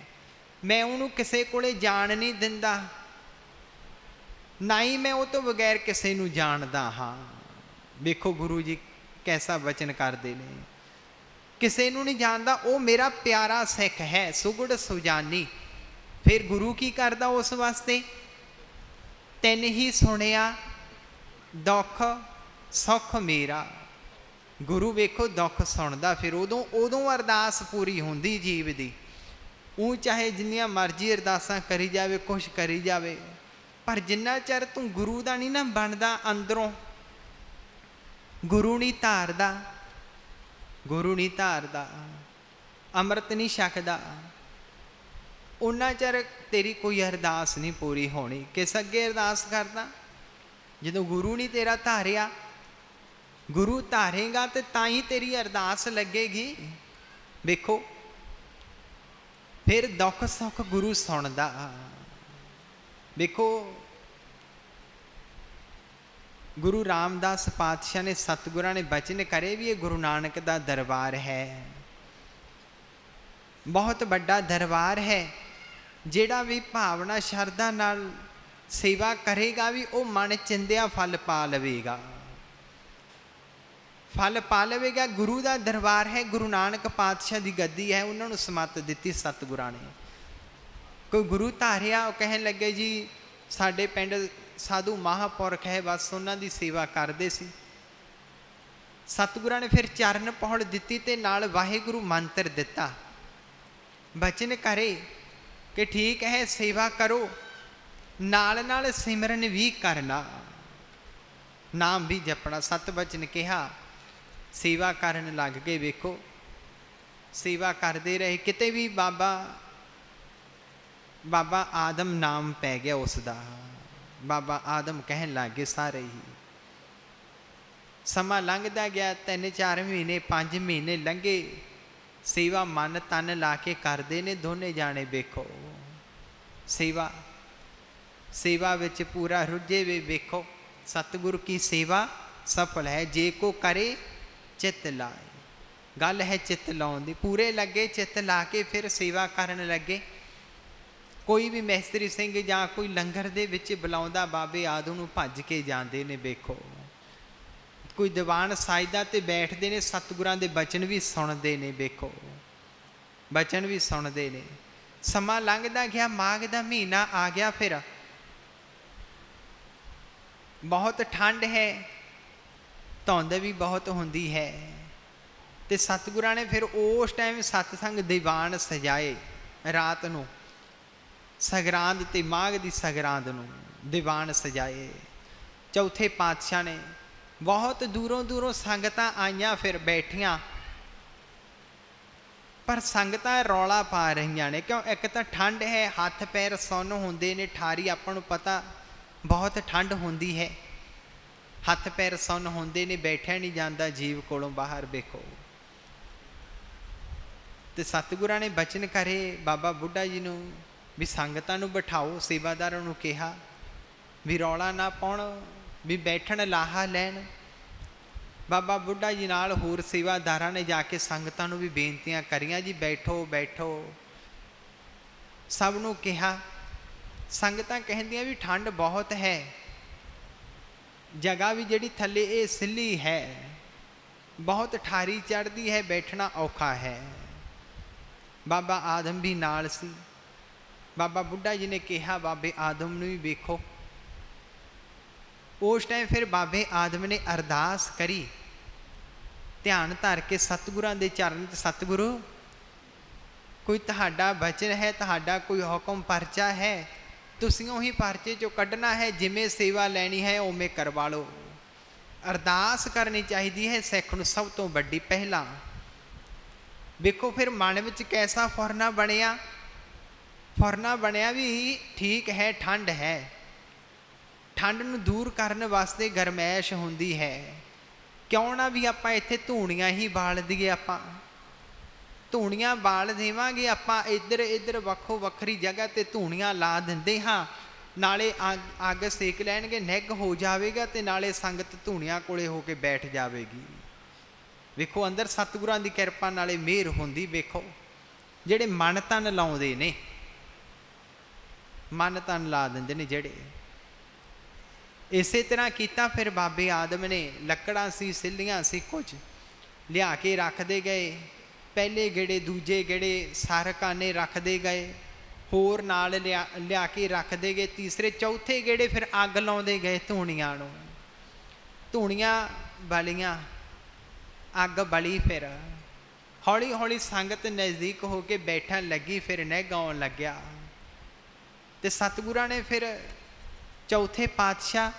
ਮੈਂ ਉਹਨੂੰ ਕਿਸੇ ਕੋਲੇ ਜਾਣ ਨਹੀਂ ਦਿੰਦਾ, ਨਾ ਹੀ ਮੈਂ ਉਹ ਤੋਂ ਬਗੈਰ ਕਿਸੇ ਨੂੰ ਜਾਣਦਾ ਹਾਂ। ਵੇਖੋ ਗੁਰੂ ਜੀ ਕੈਸਾ ਬਚਨ ਕਰਦੇ ਨੇ, ਕਿਸੇ ਨੂੰ ਨਹੀਂ ਜਾਣਦਾ, ਉਹ ਮੇਰਾ ਪਿਆਰਾ ਸਿੱਖ ਹੈ, ਸੁਗੜ ਸੁਜਾਨੀ। ਫਿਰ ਗੁਰੂ ਕੀ ਕਰਦਾ ਉਸ ਵਾਸਤੇ, ਤੈਨ ਹੀ ਸੁਣਿਆ ਦੁੱਖ ਸੁੱਖ ਮੇਰਾ। ਗੁਰੂ ਵੇਖੋ ਦੁੱਖ ਸੁਣਦਾ, ਫਿਰ ਉਦੋਂ ਅਰਦਾਸ ਪੂਰੀ ਹੁੰਦੀ ਜੀਵ ਦੀ। ਉਹ ਚਾਹੇ ਜਿੰਨੀਆਂ ਮਰਜ਼ੀ ਅਰਦਾਸਾਂ ਕਰੀ ਜਾਵੇ, ਕੁਛ ਕਰੀ ਜਾਵੇ, ਪਰ ਜਿੰਨਾ ਚਿਰ ਤੂੰ ਗੁਰੂ ਦਾ ਨਹੀਂ ਨਾ ਬਣਦਾ, ਅੰਦਰੋਂ ਗੁਰੂ ਨਹੀਂ ਧਾਰਦਾ, ਅੰਮ੍ਰਿਤ ਨਹੀਂ ਛਕਦਾ, ਉਹਨਾਂ ਚਿਰ ਤੇਰੀ ਕੋਈ ਅਰਦਾਸ ਨਹੀਂ ਪੂਰੀ ਹੋਣੀ। ਕਿਸ ਅੱਗੇ ਅਰਦਾਸ ਕਰਦਾ, ਜਦੋਂ ਗੁਰੂ ਨਹੀਂ ਤੇਰਾ ਧਾਰਿਆ। ਗੁਰੂ ਧਾਰੇਗਾ ਤੇ ਤਾਂ ਹੀ ਤੇਰੀ ਅਰਦਾਸ ਲੱਗੇਗੀ। ਵੇਖੋ ਫਿਰ ਦੁੱਖ ਸੁੱਖ ਗੁਰੂ ਸੁਣਦਾ। ਵੇਖੋ ਗੁਰੂ ਰਾਮਦਾਸ ਪਾਤਸ਼ਾਹ ਨੇ, ਸਤਿਗੁਰਾਂ ਨੇ ਬਚਨ ਕਰੇ ਵੀ ਇਹ ਗੁਰੂ ਨਾਨਕ ਦਾ ਦਰਬਾਰ ਹੈ, ਬਹੁਤ ਵੱਡਾ ਦਰਬਾਰ ਹੈ। ਜਿਹੜਾ ਵੀ ਭਾਵਨਾ ਸ਼ਰਧਾ ਨਾਲ सेवा करेगा भी वो मन चिंदिया फल पा लवेगा, फल पा लवेगा। गुरु का दरबार है, गुरु नानक पातशाह की गद्दी है, उन्होंने समत दी सतगुरां ने। कोई गुरु धारिया कहन लगे जी साडे पिंड साधु महापुरख है, बस उन्हों की सेवा करते सी। सतगुरां ने फिर चरण पौड़ दिती ते नाल वाहिगुरु मंत्र दिता, बचन करे कि ठीक है सेवा करो, नाल नाल सिमरन भी करना, नाम भी जपना। सत बचन कहा, सेवा करन लग गए। वेखो सेवा करते रहे, किते भी बाबा आदम नाम पै गया उसका, बाबा आदम कहन लग गए सारे ही। समा लंघदा गया, 3-4 महीने 5 महीने लंघे, सेवा मन तन ला के करते ने दोने जाने। वेखो सेवा विच पूरा रुझे वे। वेखो सतगुरु की सेवा सफल है, जे को करे चित्त लाए। गल है चित्त लाउण दी, पूरे लगे चित्त ला के फिर सेवा करन लगे। कोई भी मैस्त्री सिंह जां कोई लंगर दे विच बुलाउंदा, बाबे आदम नूं भज के जांदे ने। वेखो कोई दीवान साजदा ते बैठते ने, सतगुरां दे बचन भी सुनते ने। वेखो बचन भी सुनते ने। समा लंघदा गया, माघ दा महीना आ गया, फिर बहुत ठंड है, धुंद भी बहुत होंदी है। ते सतगुरां ने फिर उस टाइम सतसंग दीवान सजाए। रात नूं सगरांद ते माघ दी सगरांद नूं दीवान सजाए। चौथे पातशाह ने बहुत दूरों दूरों संगतां आईयां, फिर बैठियां, पर संगतां रौला पा रही ने। क्यों? एक तो ठंड है, हथ पैर सुन्न होंदे ने, ठारी आपां नूं पता बहुत ठंड होंदी है, हथ पैर सुन्न होंदे ने, बैठा नहीं जाता जीव कोलों बाहर। वेखो ते सतगुरां ने बचन करे बाबा बुढ़ा जी नूं भी संगतां नूं बिठाओ। सेवादारां नूं कहा भी रौला ना पाउण, भी बैठण लाहा लैण। बाबा बुढ़ा जी नाल होर सेवादारां ने जाके संगतां नूं भी बेनतियां करियां जी बैठो बैठो। सब नूं कहा, संगतां कहंदियां भी ठंड बहुत है, जगह भी जिहड़ी थल्ले ये सिल्ली है, बहुत ठारी चढ़दी है, बैठना औखा है। बाबा आदम भी नाल सी। बाबा बुढ़ा जी ने कहा बाबे आदम नूं भी वेखो। उस टाइम फिर बाबे आदम ने अरदास करी, ध्यान धर के सतगुरां दे चरण, सतगुरु कोई तुहाडा बचन है, तुहाडा कोई हुक्म परचा है, तुसीं उही परचे चों कढ़ना है, जिमें सेवा लैनी है उमें करवा लो। अरदास करनी चाहिए है सिख नूं सब तो वड्डी पहला। देखो फिर मन विच कैसा फुरना बनिया, फुरना बनिया भी ठीक है, ठंड है, ठंड नूं दूर करने वास्ते गरमैश होंदी है। क्यों ना भी आपां इत्थे धूणियां ही बाल दईए, आपां धूणियां बाल देवांगे, आपां इधर इधर वक्खो वक्खरी जगह ते धूणियां ला दिंदे हां, नाले अग सेक लैणगे, निग हो जाएगा, ते नाले संगत धूणियां कोले हो के बैठ जाएगी। वेखो अंदर सतगुरां दी किरपा नाले मेहर होंदी। वेखो जिहड़े मन तन लाउंदे ने, मन तन ला दिंदे ने जिहड़े। इसे तरह किया फिर बाबे आदम ने, लकड़ां सी सिल्लियां सी कुछ लिया के रखते गए। पहले गेड़े दूजे गेड़े सारकाने रखते गए, होर नाल लिया के रखते गए। तीसरे चौथे गेड़े फिर अग लाउंदे गए धूणियां नूं। धूणियां बलियां, अग बली, फिर हौली हौली संगत नज़दीक होके बैठन लगी, फिर निग आउण लग्या। ते सतगुरां ने फिर चौथे पातशाह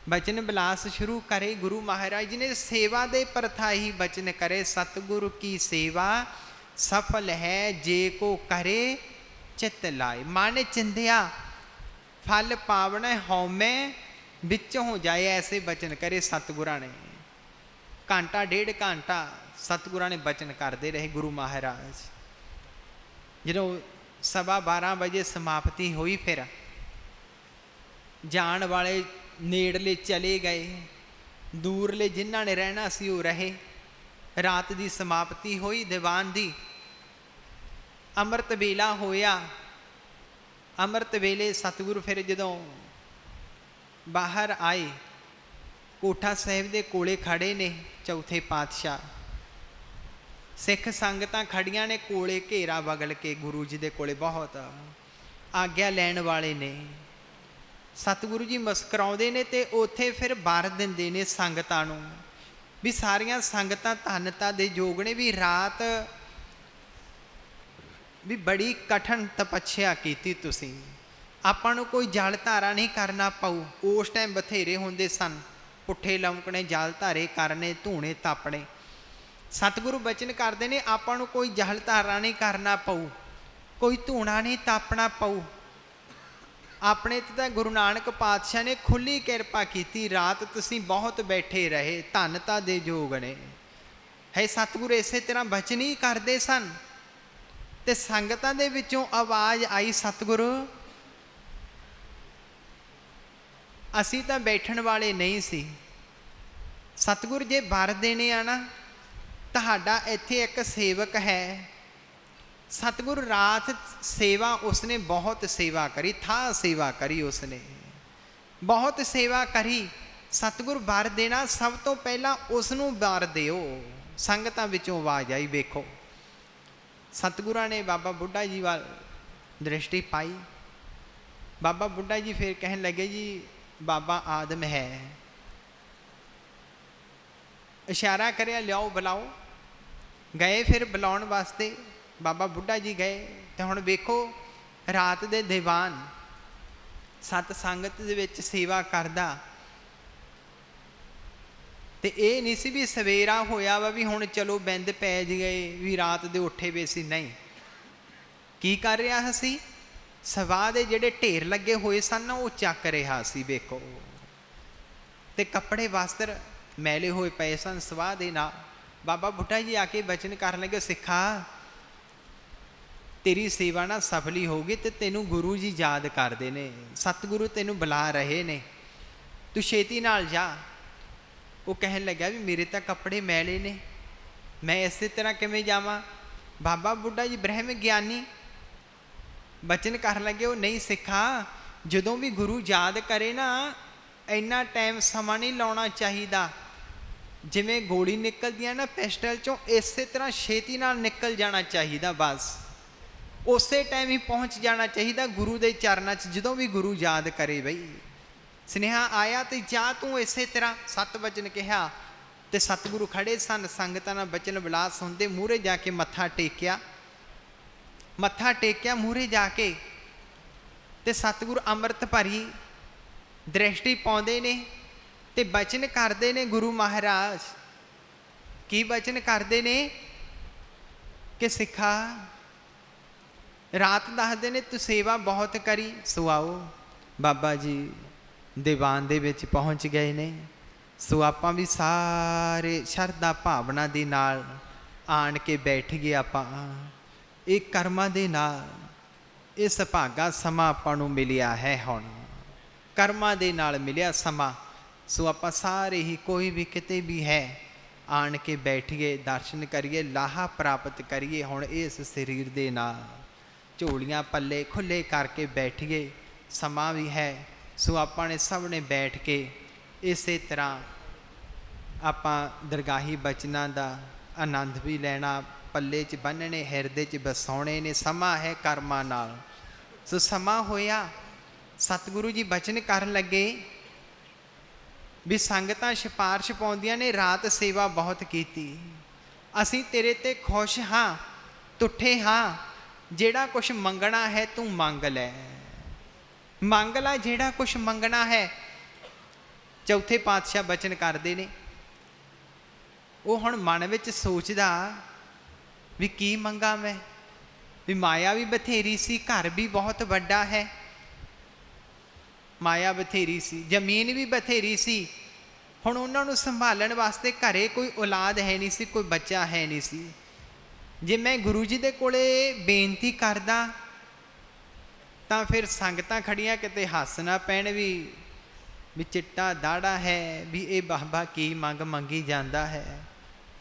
बचन बिलास शुरू करे। गुरु महाराज जी ने सेवा दे प्रथा ही बचन करे, सतगुरु की सेवा सफल है जे को करे चित लाए। मन चिंधिया फल पावना हौमे बिच हो जाए, ऐसे बचन करे सतगुरां ने। घंटा डेढ़ घंटा सतगुरां ने बचन करते रहे गुरु महाराज। जो 12:15 बजे समाप्ति हुई, फिर जान वाले नेड़ले चले गए, दूरले जिन्हां ने रहना सी वो रहे। रात की समाप्ति हुई दीवान दी। अमृत वेला होया, ਅੰਮ੍ਰਿਤ ਵੇਲੇ ਸਤਿਗੁਰੂ ਫਿਰ ਜਦੋਂ ਬਾਹਰ ਆਏ, ਕੋਠਾ ਸਾਹਿਬ ਦੇ ਕੋਲੇ ਖੜੇ ਨੇ ਚੌਥੇ ਪਾਤਸ਼ਾਹ, ਸਿੱਖ ਸੰਗਤਾਂ ਖੜੀਆਂ ਨੇ ਕੋਲੇ ਘੇਰਾ ਵਗਲ ਕੇ ਗੁਰੂ ਜੀ ਦੇ ਕੋਲੇ, ਬਹੁਤ ਆਗਿਆ ਲੈਣ ਵਾਲੇ ਨੇ। ਸਤਿਗੁਰੂ ਜੀ ਮੁਸਕਰਾਉਂਦੇ ਨੇ ਤੇ ਉੱਥੇ ਫਿਰ ਵਰ ਦਿੰਦੇ ਨੇ ਸੰਗਤਾਂ ਨੂੰ ਵੀ ਸਾਰੀਆਂ ਸੰਗਤਾਂ ਧੰਨਤਾ ਦੇ ਯੋਗ ਨੇ, ਵੀ ਰਾਤ ਵੀ ਬੜੀ ਕਠਿਨ ਤਪੱਛਿਆ ਕੀਤੀ ਤੁਸੀਂ, ਆਪਾਂ ਨੂੰ ਕੋਈ ਜਲ ਧਾਰਾ ਨਹੀਂ ਕਰਨਾ ਪਊ। ਉਸ ਟਾਈਮ ਬਥੇਰੇ ਹੁੰਦੇ ਸਨ, ਪੁੱਠੇ ਲਮਕਣੇ, ਜਲ ਧਾਰੇ ਕਰਨੇ, ਧੂਣੇ ਤਾਪਣੇ। ਸਤਿਗੁਰੂ ਬਚਨ ਕਰਦੇ ਨੇ ਆਪਾਂ ਨੂੰ ਕੋਈ ਜਲ ਧਾਰਾ ਨਹੀਂ ਕਰਨਾ ਪਊ, ਕੋਈ ਧੂਣਾ ਨਹੀਂ ਤਾਪਣਾ ਪਊ। ਆਪਣੇ ਤੇ ਤਾਂ ਗੁਰੂ ਨਾਨਕ ਪਾਤਸ਼ਾਹ ਨੇ ਖੁੱਲ੍ਹੀ ਕਿਰਪਾ ਕੀਤੀ, ਰਾਤ ਤੁਸੀਂ ਬਹੁਤ ਬੈਠੇ ਰਹੇ, ਧੰਨਤਾ ਦੇ ਯੋਗ ਨੇ। ਹੈ ਸਤਿਗੁਰੂ ਇਸੇ ਤਰ੍ਹਾਂ ਬਚਨ ਹੀ ਕਰਦੇ ਸਨ। ਤੇ ਸੰਗਤਾਂ ਦੇ ਵਿੱਚੋਂ ਆਵਾਜ਼ ਆਈ, ਸਤਿਗੁਰੂ ਅਸੀਂ ਤਾਂ ਬੈਠਣ ਵਾਲੇ ਨਹੀਂ ਸੀ, ਸਤਿਗੁਰੂ ਜੇ ਵਰ ਦੇਣੇ ਆ ਨਾ, ਤੁਹਾਡਾ ਇੱਥੇ ਇੱਕ ਸੇਵਕ ਹੈ। ਸਤਿਗੁਰੂ ਰਾਤ ਸੇਵਾ ਉਸਨੇ ਬਹੁਤ ਸੇਵਾ ਕਰੀ, ਥਾਂ ਸੇਵਾ ਕਰੀ, ਉਸਨੇ ਬਹੁਤ ਸੇਵਾ ਕਰੀ। ਸਤਿਗੁਰੂ ਵਰ ਦੇਣਾ, ਸਭ ਤੋਂ ਪਹਿਲਾਂ ਉਸ ਨੂੰ ਵਰ ਦਿਓ। ਸੰਗਤਾਂ ਵਿੱਚੋਂ ਆਵਾਜ਼ ਆਈ, ਵੇਖੋ ਸਤਿਗੁਰਾਂ ਨੇ ਬਾਬਾ ਬੁੱਢਾ ਜੀ ਵੱਲ ਦ੍ਰਿਸ਼ਟੀ ਪਾਈ। ਬਾਬਾ ਬੁੱਢਾ ਜੀ ਫਿਰ ਕਹਿਣ ਲੱਗੇ, ਜੀ ਬਾਬਾ ਆਦਮ ਹੈ। ਇਸ਼ਾਰਾ ਕਰਿਆ, ਲਿਆਓ ਬੁਲਾਓ। ਗਏ ਫਿਰ ਬੁਲਾਉਣ ਵਾਸਤੇ, ਬਾਬਾ ਬੁੱਢਾ ਜੀ ਗਏ। ਤੇ ਹੁਣ ਵੇਖੋ ਰਾਤ ਦੇ ਦੀਵਾਨ ਸਤ ਸੰਗਤ ਦੇ ਵਿੱਚ ਸੇਵਾ ਕਰਦਾ, ਤੇ ਇਹ ਨਹੀਂ ਸੀ ਵੀ ਸਵੇਰਾ ਹੋਇਆ ਵਾ ਵੀ ਹੁਣ ਚਲੋ ਬਿੰਦ ਪੈ ਗਏ ਵੀ ਰਾਤ ਦੇ ਉੱਠੇ ਵੇ ਸੀ, ਨਹੀਂ। ਕੀ ਕਰ ਰਿਹਾ ਸੀ? ਸਵਾਹ ਦੇ ਜਿਹੜੇ ਢੇਰ ਲੱਗੇ ਹੋਏ ਸਨ ਨਾ, ਉਹ ਚੱਕ ਰਿਹਾ ਸੀ। ਵੇਖੋ, ਤੇ ਕੱਪੜੇ ਵਸਤਰ ਮੈਲੇ ਹੋਏ ਪਏ ਸਨ ਸਵਾਹ ਦੇ ਨਾਲ। ਬਾਬਾ ਬੁੱਢਾ ਜੀ ਆ ਕੇ ਬਚਨ ਕਰਨ ਲੱਗੇ, ਸਿੱਖਾ ਤੇਰੀ ਸੇਵਾ ਨਾ ਸਫਲੀ ਹੋਊਗੀ ਤੇ ਤੈਨੂੰ ਗੁਰੂ ਜੀ ਯਾਦ ਕਰਦੇ ਨੇ, ਸਤਿਗੁਰੂ ਤੈਨੂੰ ਬੁਲਾ ਰਹੇ ਨੇ, ਤੂੰ ਛੇਤੀ ਨਾਲ ਜਾ। ਉਹ ਕਹਿਣ ਲੱਗਾ ਵੀ ਮੇਰੇ ਤਾਂ ਕੱਪੜੇ ਮੈਲੇ ਨੇ, ਮੈਂ ਇਸੇ ਤਰ੍ਹਾਂ ਕਿਵੇਂ ਜਾਵਾਂ? ਬਾਬਾ ਬੁੱਢਾ ਜੀ ਬ੍ਰਹਮ ਗਿਆਨੀ ਬਚਨ ਕਰਨ ਲੱਗੇ, ਉਹ ਨਹੀਂ ਸਿੱਖਾ, ਜਦੋਂ ਵੀ ਗੁਰੂ ਯਾਦ ਕਰੇ ਨਾ, ਇੰਨਾ ਟਾਈਮ ਸਮਾਂ ਨਹੀਂ ਲਾਉਣਾ ਚਾਹੀਦਾ। ਜਿਵੇਂ ਗੋਲੀ ਨਿਕਲਦੀ ਹੈ ਨਾ ਪਿਸਟਲ ਚੋਂ, ਇਸੇ ਤਰ੍ਹਾਂ ਛੇਤੀ ਨਾਲ ਨਿਕਲ ਜਾਣਾ ਚਾਹੀਦਾ, ਬਸ ਉਸੇ ਟਾਈਮ ਹੀ ਪਹੁੰਚ ਜਾਣਾ ਚਾਹੀਦਾ ਗੁਰੂ ਦੇ ਚਰਨਾਂ 'ਚ, ਜਦੋਂ ਵੀ ਗੁਰੂ ਯਾਦ ਕਰੇ। ਬਈ ਸੁਨੇਹਾ ਆਇਆ ਤੇ ਜਾ ਤੂੰ ਇਸੇ ਤਰ੍ਹਾਂ। 7 ਵਚਨ ਕਿਹਾ ਤੇ ਸਤਿਗੁਰੂ ਖੜੇ ਸਨ, ਸੰਗਤਾਂ ਨਾਲ ਬਚਨ ਵਿਲਾਸ ਸੁਣਦੇ। ਮੂਹਰੇ ਜਾ ਕੇ ਮੱਥਾ ਟੇਕਿਆ, ਮੂਹਰੇ ਜਾ ਕੇ, ਤੇ ਸਤਿਗੁਰੂ ਅੰਮ੍ਰਿਤ ਭਰੀ ਦ੍ਰਿਸ਼ਟੀ ਪਾਉਂਦੇ ਨੇ ਤੇ ਬਚਨ ਕਰਦੇ ਨੇ। ਗੁਰੂ ਮਹਾਰਾਜ ਕੀ ਬਚਨ ਕਰਦੇ ਨੇ ਕਿ ਸਿੱਖਾ ਰਾਤ ਦੱਸਦੇ ਨੇ ਤੂੰ ਸੇਵਾ ਬਹੁਤ ਕਰੀ, ਸੁਆਓ। ਬਾਬਾ ਜੀ ਦੀਵਾਨ ਦੇ ਵਿੱਚ ਪਹੁੰਚ ਗਏ ਨੇ। ਸੋ ਆਪਾਂ ਵੀ ਸਾਰੇ ਸ਼ਰਧਾ ਭਾਵਨਾ ਦੇ ਨਾਲ ਆਣ ਕੇ ਬੈਠ ਗਏ। ਆਪਾਂ ਇਹ ਕਰਮਾਂ ਦੇ ਨਾਲ ਇਹ ਸੁਭਾਗਾ ਸਮਾਂ ਆਪਾਂ ਨੂੰ ਮਿਲਿਆ ਹੈ, ਹੁਣ ਕਰਮਾਂ ਦੇ ਨਾਲ ਮਿਲਿਆ ਸਮਾਂ। ਸੋ ਆਪਾਂ ਸਾਰੇ ਹੀ, ਕੋਈ ਵੀ ਕਿਤੇ ਵੀ ਹੈ, ਆਣ ਕੇ ਬੈਠੀਏ, ਦਰਸ਼ਨ ਕਰੀਏ, ਲਾਹਾ ਪ੍ਰਾਪਤ ਕਰੀਏ। ਹੁਣ ਇਸ ਸਰੀਰ ਦੇ ਨਾਲ ਝੋਲੀਆਂ ਪੱਲੇ ਖੁੱਲ੍ਹੇ ਕਰਕੇ ਬੈਠੀਏ, ਸਮਾਂ ਵੀ ਹੈ। ਸੋ ਆਪਾਂ ਨੇ ਸਭ ਨੇ ਬੈਠ ਕੇ ਇਸੇ ਤਰ੍ਹਾਂ ਆਪਾਂ ਦਰਗਾਹੀ ਬਚਨਾਂ ਦਾ ਆਨੰਦ ਵੀ ਲੈਣਾ, ਪੱਲੇ 'ਚ ਬੰਨ੍ਹਣੇ, ਹਿਰਦੇ 'ਚ ਵਸਾਉਣੇ ਨੇ। ਸਮਾਂ ਹੈ ਕਰਮਾਂ ਨਾਲ। ਸੋ ਸਮਾਂ ਹੋਇਆ, ਸਤਿਗੁਰੂ ਜੀ ਬਚਨ ਕਰਨ ਲੱਗੇ ਵੀ ਸੰਗਤਾਂ ਸਿਫਾਰਿਸ਼ ਪਾਉਂਦੀਆਂ ਨੇ, ਰਾਤ ਸੇਵਾ ਬਹੁਤ ਕੀਤੀ, ਅਸੀਂ ਤੇਰੇ 'ਤੇ ਖੁਸ਼ ਹਾਂ, ਤੁੱਠੇ ਹਾਂ। ਜਿਹੜਾ ਕੁਛ ਮੰਗਣਾ ਹੈ ਤੂੰ ਮੰਗ ਲੈ, ਮੰਗ ਲੈ ਜਿਹੜਾ ਕੁਛ ਮੰਗਣਾ ਹੈ। ਚੌਥੇ ਪਾਤਸ਼ਾਹ ਬਚਨ ਕਰਦੇ ਨੇ। ਉਹ ਹੁਣ ਮਨ ਵਿੱਚ ਸੋਚਦਾ ਵੀ ਕੀ ਮੰਗਾ ਮੈਂ, ਵੀ ਮਾਇਆ ਵੀ ਬਥੇਰੀ ਸੀ, ਘਰ ਵੀ ਬਹੁਤ ਵੱਡਾ ਹੈ, ਮਾਇਆ ਬਥੇਰੀ ਸੀ, ਜ਼ਮੀਨ ਵੀ ਬਥੇਰੀ ਸੀ। ਹੁਣ ਉਹਨਾਂ ਨੂੰ ਸੰਭਾਲਣ ਵਾਸਤੇ ਘਰੇ ਕੋਈ ਔਲਾਦ ਹੈ ਨਹੀਂ ਸੀ, ਕੋਈ ਬੱਚਾ ਹੈ ਨਹੀਂ ਸੀ। ਜੇ ਮੈਂ ਗੁਰੂ ਜੀ ਦੇ ਕੋਲੇ ਬੇਨਤੀ ਕਰਦਾ ਤਾਂ ਫਿਰ ਸੰਗਤਾਂ ਖੜੀਆਂ ਕਿਤੇ ਹੱਸ ਨਾ ਪੈਣ ਵੀ ਚਿੱਟਾ ਦਾੜਾ ਹੈ, ਵੀ ਇਹ ਬਾਬਾ ਕੀ ਮੰਗੀ ਜਾਂਦਾ ਹੈ,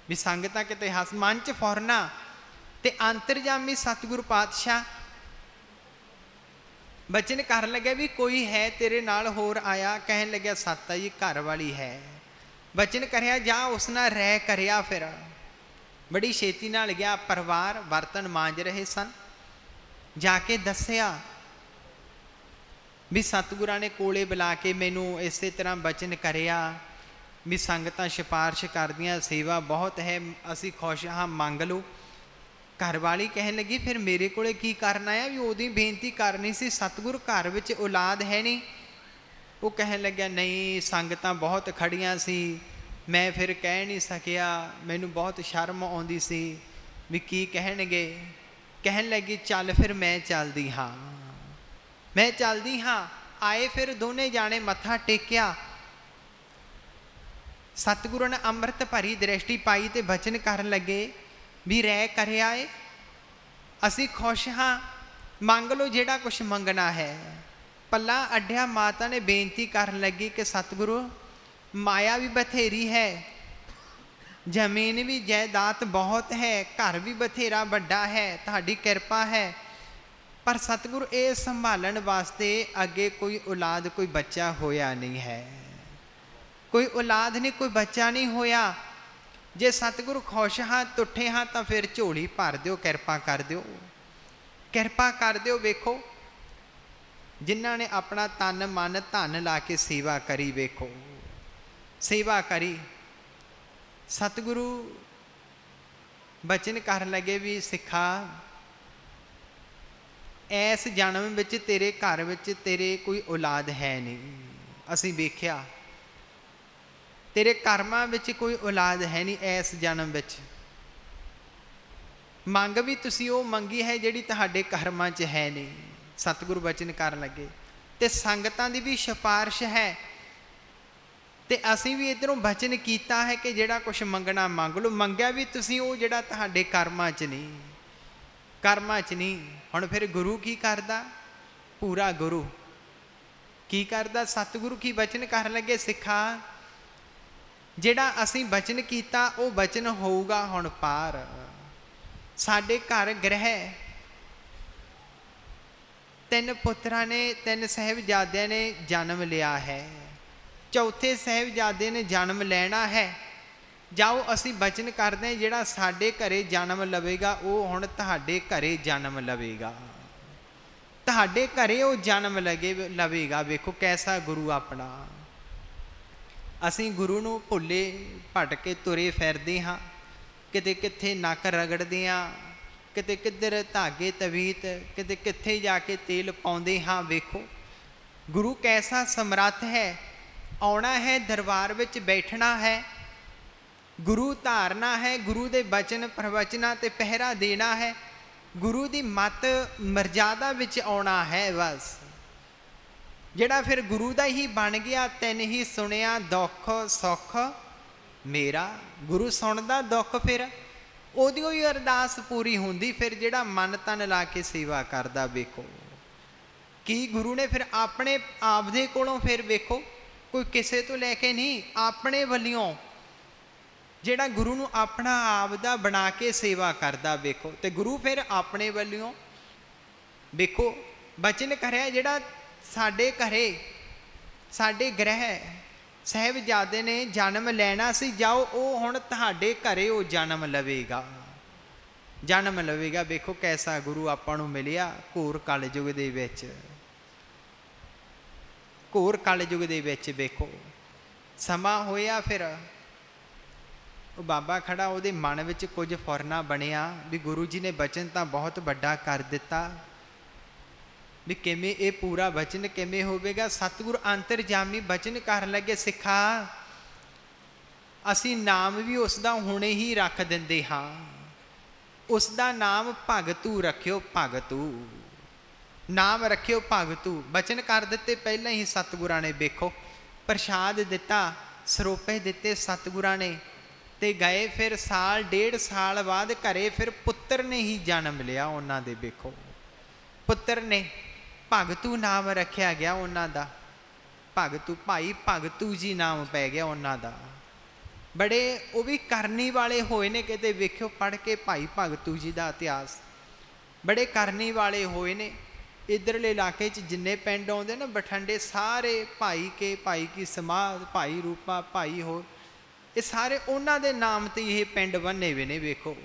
ਵੀ ਸੰਗਤਾਂ ਕਿਤੇ ਹੱਸ। ਮਨ 'ਚ ਫੌਰਨਾ ਤੇ ਅੰਤਰਜਾਮੀ ਸਤਿਗੁਰੂ ਪਾਤਸ਼ਾਹ बचन कर लगे भी कोई है तेरे नाल होर आया, कहन लग्या सत्ता जी घर वाली है। बचन करया जा उस नाल रह करया। फिर बड़ी छेती नाल गया, परिवार बर्तन मांज रहे सन, जाके दसिया भी सतगुरां ने कोले बुला के मैनू इस तरह बचन करया भी संगतां सिफारिश करदियां, सेवा बहुत है, असी खुश हाँ, मंग लो। घर वाली कहन लगी फिर मेरे कोले की करना है, भी उहदी बेनती करनी सी, सतगुर घर विच औलाद है नहीं। वो कहन लग्या नहीं, संगतां बहुत खड़ियां सी, मैं फिर कह नहीं सकिया, मैनू बहुत शर्म आउंदी सी भी की कहणगे। कहन लगी चल फिर मैं चलदी हाँ, मैं चलदी हाँ। आए फिर दोने जाने मत्था टेकिया। सतगुरु ने अमृत भरी दृष्टि पाई ते बचन कर लगे भी रह करया है, असी खुश हाँ, मंग लो जेड़ा कुछ मंगना है। पल्ला अड्डिया माता ने बेनती कर लगी कि सतगुरु माया भी बथेरी है, जमीन भी जायदाद बहुत है, घर भी बथेरा बड़ा है, तुहाडी किरपा है, पर सतगुरु ये संभालन वास्ते अगे कोई औलाद कोई बच्चा होया नहीं है, कोई औलाद नहीं, कोई बच्चा नहीं होया। जे सतगुरु खुश हाँ, तुठे हाँ, तो फिर झोली भर दिओ, किरपा कर दिओ, किरपा कर दिओ। वेखो जिन्हां ने अपना तन मन धन ला के सेवा करी, वेखो सेवा करी। सतगुरु बचन कर लगे भी सिखा ऐस जन्म विच तेरे घर विच तेरे कोई औलाद है नहीं, असीं वेख्या तेरे कर्मां विच कोई औलाद है नहीं ऐस जन्म विच। मंग भी तुसीं वो मंगी है जिहड़ी तुहाडे कर्मां च है नहीं। सतगुरु बचन कर लगे ते संगतां दी भी सिफारिश है ते असीं भी इधरों बचन कीता है कि जिहड़ा कुछ मंगना मंग लो। मंगया भी तुसीं वो जिहड़ा तुहाडे कर्मां च नहीं, कर्मां च नहीं। हुण फिर गुरु की करदा, पूरा गुरु की करदा। सतगुरु की बचन कर लगे सिखा जिहड़ा असीं बचन कीता वो बचन होऊगा हुण पार। साडे घर ग्रह तीन पुत्रां ने, तीन साहिबजादियां ने जन्म लिया है, चौथे साहिबजादे ने जन्म लेना है। जाओ असीं बचन करदे हां जिहड़ा साडे घरे जन्म लवेगा वो हुण तुहाडे घरे जन्म लवेगा, तुहाडे घरे वो जन्म लवेगा। वेखो कैसा गुरु अपना। असीं गुरु नूं भुल्ले भटके तुरे फिरदे हाँ, किते कित्थे नक रगड़दे हाँ, किते किधर धागे तवीत, किते कित्थे जाके तेल पाउंदे हाँ। वेखो गुरु कैसा समर्थ है। आउणा है दरबार विच बैठना है, गुरु धारना है, गुरु दे बचन प्रवचना ते पहरा देना है, गुरु दी मत मर्यादा विच आउणा है। बस जिहड़ा फिर गुरु दा ही बन गया, तैन ही सुनिया दुख सुख मेरा। गुरु सुनदा दुख फिर ओदी ही अरदास पूरी हुंदी। फिर जिहड़ा मन तन ला के सेवा करदा, वेखो कि गुरु ने फिर अपने आप दे कोलों फिर वेखो कोई किसे तो लैके नहीं, अपने वल्लियों जिहड़ा गुरु नूं अपना आप दा बना के सेवा करदा। वेखो ते गुरु फिर अपने वल्लियों वेखो बचन करया जिहड़ा साडे घरे साडे ग्रह साहिबजादे ने जन्म लेना सी, जाओ वो हुण तुहाडे घरे वो जन्म लवेगा, जन्म लवेगा। वेखो कैसा गुरु आपां नूं मिलिया घोर कलयुग दे विच, घोर कलयुग दे विच। वेखो समा होया फिर वो बाबा खड़ा, उहदे मन विच कुछ फुरना बनिया भी गुरु जी ने बचन तां बहुत वड्डा कर दिता, भी किवें ये पूरा वचन किवें होवेगा। सतगुरु अंतरजामी बचन कर लगे सिखा असी नाम भी उसका हुणे ही रख दिंदे हाँ, उसका नाम भगतू रखियो, भगतू नाम रखियो भगतू। बचन कर दिते पहले ही सतगुरां ने। वेखो प्रसाद दिता, सरोपे दिते सतगुरां ने ते गए। फिर साल डेढ़ साल बाद घरे फिर पुत्र ने ही जन्म लिया उन्हां दे। वेखो पुत्र ने भगतू नाम रखिया गया उन्हां दा, भगतू भाई भगतू जी नाम पै गया उन्हां दा। बड़े वो भी करनी वाले होए ने, किते वेखियो पढ़ के भाई भगतू जी का इतिहास, बड़े करनी वाले होए ने। इधरले इलाके च जिन्ने पिंड आउंदे ना बठिंडे सारे भाई की समाज, भाई रूपा, भाई होर, ये सारे उन्हां दे नाम ते ये पिंड बने हुए ने। वेखो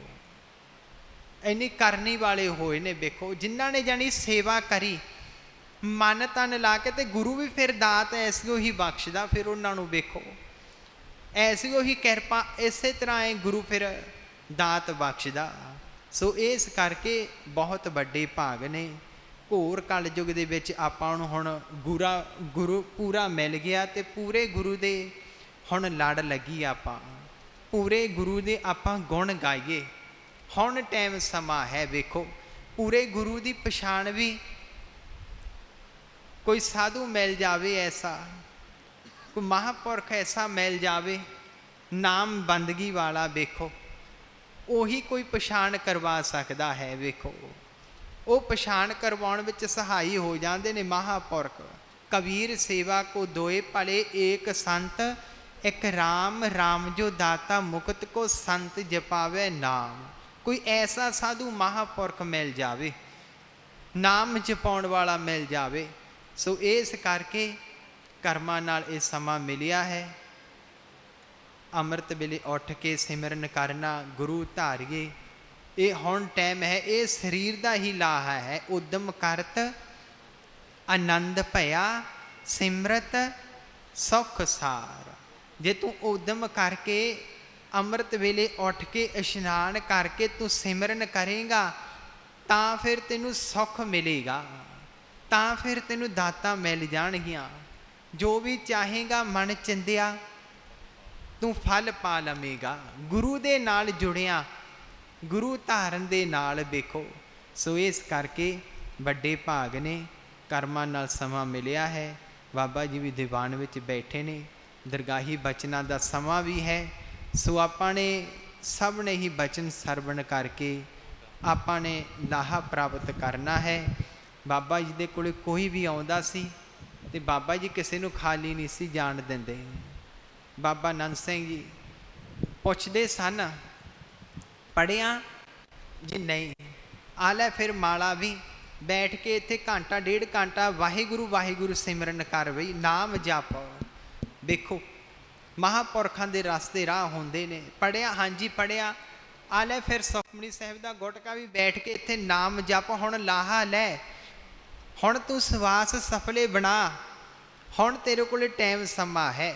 इन्नी करनी वाले होए ने। वेखो जिन्हां ने जानी सेवा करी मन तन ला के, ते गुरु भी फिर दात ऐसियो ही बख्शदा फिर उन्हां नूं। वेखो ऐसियो ही किरपा, इसे तरह है गुरु फिर दात बख्शदा। सो इस करके बहुत वड्डे भाग ने। घोर कल युग दे विच आपां नूं हुण गुरु पूरा मिल गया, ते पूरे गुरु दे हुण लड़ लगी। आपां पूरे गुरु दे आपां गुण गाइए। हुण टाइम समा है। वेखो पूरे गुरु दी पछाण भी कोई साधु मिल जावे ऐसा, कोई महापुरख ऐसा मिल जावे नाम बंदगी वाला, वेखो ਉਹੀ कोई पछाण करवा सकता है। वेखो वो पछाण करवाउण विच सहाई हो जाते ने महापुरख। कबीर सेवा को दोए भले एक संत, एक राम राम जो दाता मुकत को संत जपावे नाम। कोई ऐसा साधु महापुरख मिल जावे, नाम जपाउण वाला मिल जावे। सो इस करके कर्मां नाल ये समा मिलिया है। अमृत वेले उठ के सिमरन करना, गुरु धारिए, ये हुण टाइम है। ये शरीर का ही लाहा है। उद्यम करत आनंद भया सिमरत सुख सार। जे तू उद्यम करके अमृत वेले उठ के इशनान करके तू सिमरन करेगा, तो फिर तेनू सुख मिलेगा, तो फिर तेनू दातां मिल जाणगियां। जो भी चाहेगा मन चिंदिया तू फल पा लवेगा। गुरु दे नाल जुड़िया, गुरु धारन दे नाल। वेखो सो इस करके वड्डे भाग ने। कर्मां नाल समा मिलिया है। बाबा जी भी दीवान विच बैठे ने। दरगाही बचना दा समा भी है। सो आपां ने सब ने ही बचन सरवण करके आपां ने लाहा प्राप्त करना है। बाबा जी दे कोले कोई भी आउंदा सी ते बाबा जी किसी नूं खाली नहीं सी जाण दिंदे। बाबा नंद सिंह जी पुछदे सन, पढ़िया जी नहीं, आ लै फिर माला भी बैठ के इत्थे घंटा डेढ़ घंटा वाहिगुरु वाहिगुरु सिमरन कर बई, नाम जप। देखो महापुरखां दे रास्ते राह होंदे ने। पढ़िया हाँ जी पढ़िया, आ लै फिर सुखमनी साहिब दा गुटका भी बैठ के इत्थे नाम जप। हुण लाहा लै, हुण तू सवास सफले बना, हुण तेरे कोले टाइम समा है।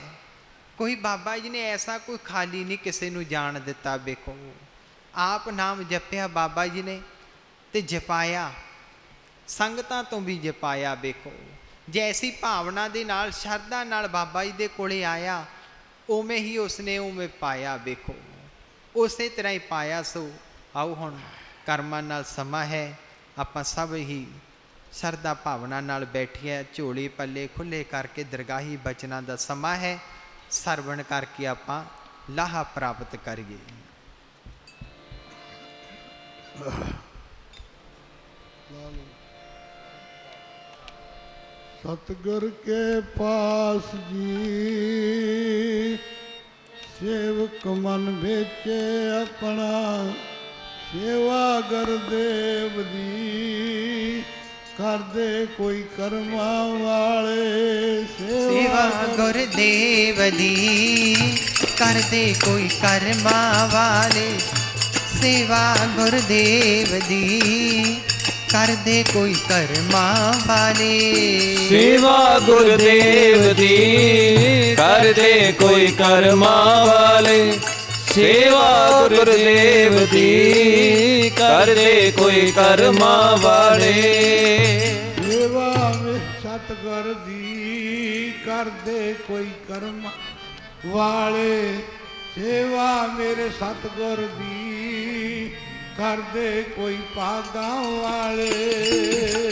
कोई बाबा जी ने ऐसा कोई खाली नहीं किसी नूं जाण दिता। वेखो आप नाम जपिया बाबा जी ने ते जपाया, संगतां तो भी जपाया। वेखो जैसी भावना दे नाल शरधा नाल बाबा जी दे कोले आया, उवें ही उसने उवें पाया। वेखो उस तरह ही पाया। सो आओ हुण कर्मां नाल समा है। आपां सब ही शरधा भावना नाल बैठिए, झोले पल्ले खुले करके दरगाही बचना दा समा है। सरवण करके आपां लाहा प्राप्त करिए। सतगुर के पास जी सेवक मन बेचे अपना, सेवा गुरदेव दी कर दे कोई कर्मा वाले। सेवा गुरदेव दी कर दे कोई कर्मा वाले। सेवा गुरदेव दी कर दे कोई कर्मा वाले। सेवा गुरदेव दी कर दे कोई कर्मा वाले। सेवा गुरदेव दी कर दे कोई कर्मा वाले। सेवा में सतगुर दी कर दे कोई कर्मा वाले। सेवा मेरे सतगुर दी कर दे कोई भागा वाले।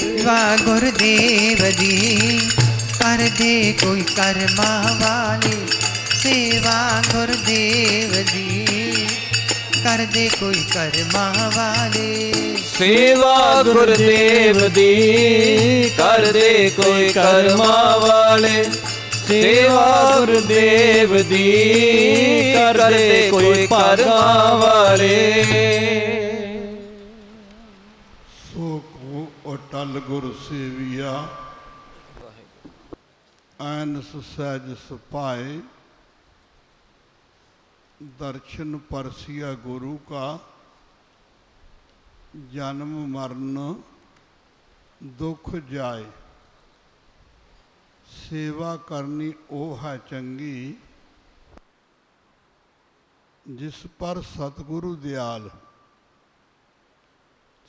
सेवा गुरदेव दी कर दे कोई कर्मा वाले। सेवा गुरदेव दी कर दे कोई कर्मा वाले। सेवा गुरदेव दी कर दे कोई कर्मा वाले। सेवा गुरदेव दी कर दे कोई कर्मा वाले। सो को ਅਟਲ ਗੁਰ ਸੇਵੀਆ, ਐਨਸ ਸਹਿਜ ਸੁਭਾਏ, दर्शन परसिया गुरु का, जन्म मरण दुख जाए। सेवा करनी ओ है चंगी, जिस पर सतगुरु दयाल।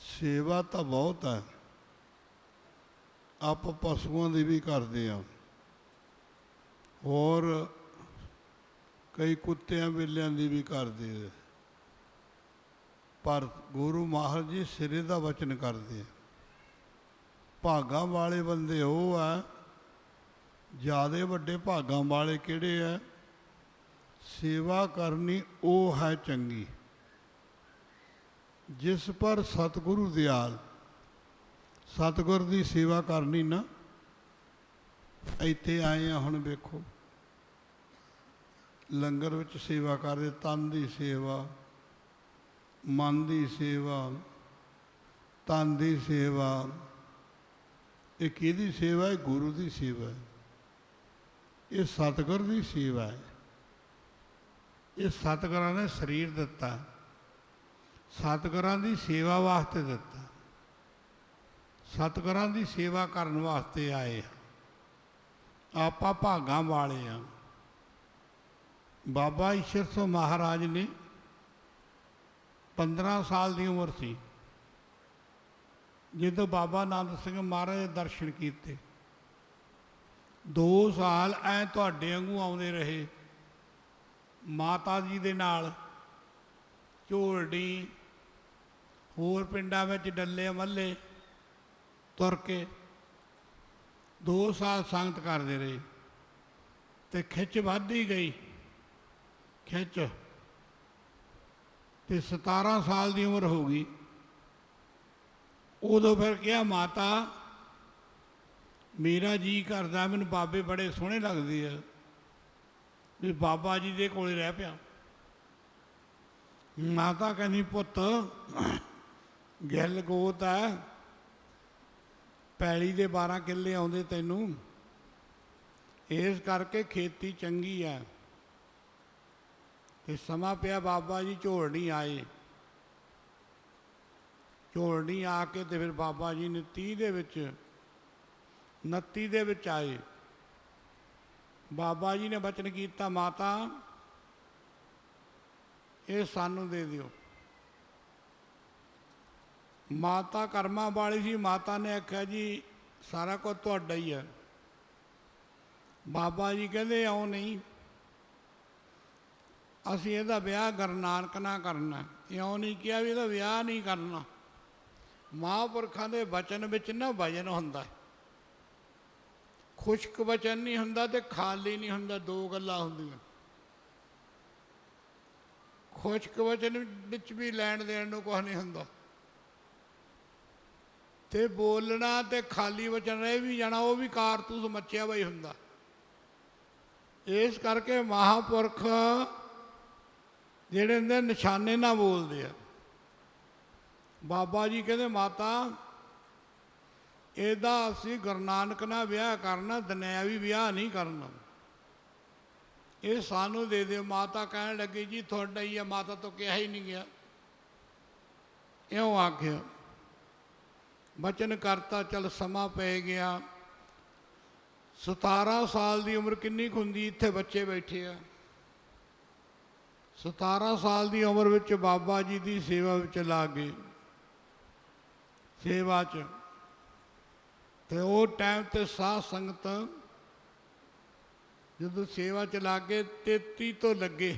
सेवा तो बहुत है, आप पशुओं की भी करते हैं, और कई कुत्तियां बिल्लियां की भी करते हैं, पर गुरु महाराज जी सिरे का वचन करते हैं। भागां वाले बंदे वो है, ज़्यादा वड्डे भागां वाले किहड़े है? सेवा करनी वो है चंगी, जिस पर सतगुरु दयाल। सतगुर की सेवा करनी ना, इत्थे आए हैं हुण वेखो, लंगर विच सेवा करदे, तन की सेवा, मन की सेवा, तन की सेवा। ये किहदी सेवा है? गुरु की सेवा है, ये सतगुर की सेवा है। ये सतगुरां ने शरीर दिता, सतगुरां की सेवा वास्ते दिता, सतगुरां की सेवा करन वास्ते आए। आपां भागां वाले हैं। बाबा ईश्वर सिंह महाराज ने 15 साल की उम्र थी जो बाबा नंद सिंह महाराज दे दर्शन किए। 2 साल ऐ तुहाडे वांगू आउंदे रहे, माता जी दे नाल झोलडी होर पिंडां विच डल्ले मल्ले तुर के 2 साल संगत करते रहे, तो खिच वधदी गई। खिच ते 17 साल की उम्र हो गई। उदों फिर क्या, माता मेरा जी करदा, मैनू बाबे बड़े सोहने लगदे आ, भी बाबा जी दे कोले रह पिया। माता कहनी पुत्त गिल गोत है, पैली दे 12 किले आउंदे तैनू, इस करके खेती चंगी है। ते समा पिया बाबा जी झोलनी आए, झोलनी आके ते फिर बाबा जी ने 30 दे विच 29 दे विच आए। बाबा जी ने वचन किया, माता ये सानू दे दिओ। माता कर्मा वाली सी, माता ने आख्या जी सारा कुछ तुहाडा ही है। बाबा जी कहते आओ नहीं, असी इहदा विआह गुरु नानक नाल करना। इउं नहीं किया भी इहदा विआह नहीं करना। महापुरखां दे वचन विच ना वजन हुंदा, खुश्क वचन नहीं हुंदा ते खाली नहीं हुंदा, 2 गल्लां हुंदियां। खुश्क वचन विच भी लैण देण नूं कुछ नहीं हुंदा, ते बोलना ते खाली वचन रह भी जाना, वो भी कारतूस मचिया वही हुंदा। इस करके महापुरख ਜਿਹੜੇ ਹੁੰਦੇ ਨਿਸ਼ਾਨੇ ਨਾਲ ਬੋਲਦੇ ਆ। ਬਾਬਾ ਜੀ ਕਹਿੰਦੇ ਮਾਤਾ ਇਹਦਾ ਅਸੀਂ ਗੁਰੂ ਨਾਨਕ ਨਾਲ ਵਿਆਹ ਕਰਨਾ, ਦੁਨਿਆਵੀ ਵਿਆਹ ਨਹੀਂ ਕਰਨਾ, ਇਹ ਸਾਨੂੰ ਦੇ ਦਿਓ। ਮਾਤਾ ਕਹਿਣ ਲੱਗੀ ਜੀ ਤੁਹਾਡਾ ਹੀ ਆ। ਮਾਤਾ ਤੋਂ ਕਿਹਾ ਹੀ ਨਹੀਂ ਗਿਆ, ਇਉਂ ਆਖਿਆ। ਬਚਨ ਕਰਤਾ, ਚੱਲ ਸਮਾਂ ਪੈ ਗਿਆ। 17 ਸਾਲ ਦੀ ਉਮਰ ਕਿੰਨੀ ਕੁ ਹੁੰਦੀ, ਇੱਥੇ ਬੱਚੇ ਬੈਠੇ ਆ। 17 ਸਾਲ ਦੀ ਉਮਰ ਵਿੱਚ ਬਾਬਾ ਜੀ ਦੀ ਸੇਵਾ ਵਿੱਚ ਲੱਗ ਗਏ। ਸੇਵਾ 'ਚ ਤੇ ਉਹ ਟਾਈਮ 'ਤੇ ਸਾਧ ਸੰਗਤ ਜਦੋਂ ਸੇਵਾ 'ਚ ਲੱਗ ਗਏ, 33 ਤੋਂ ਲੱਗੇ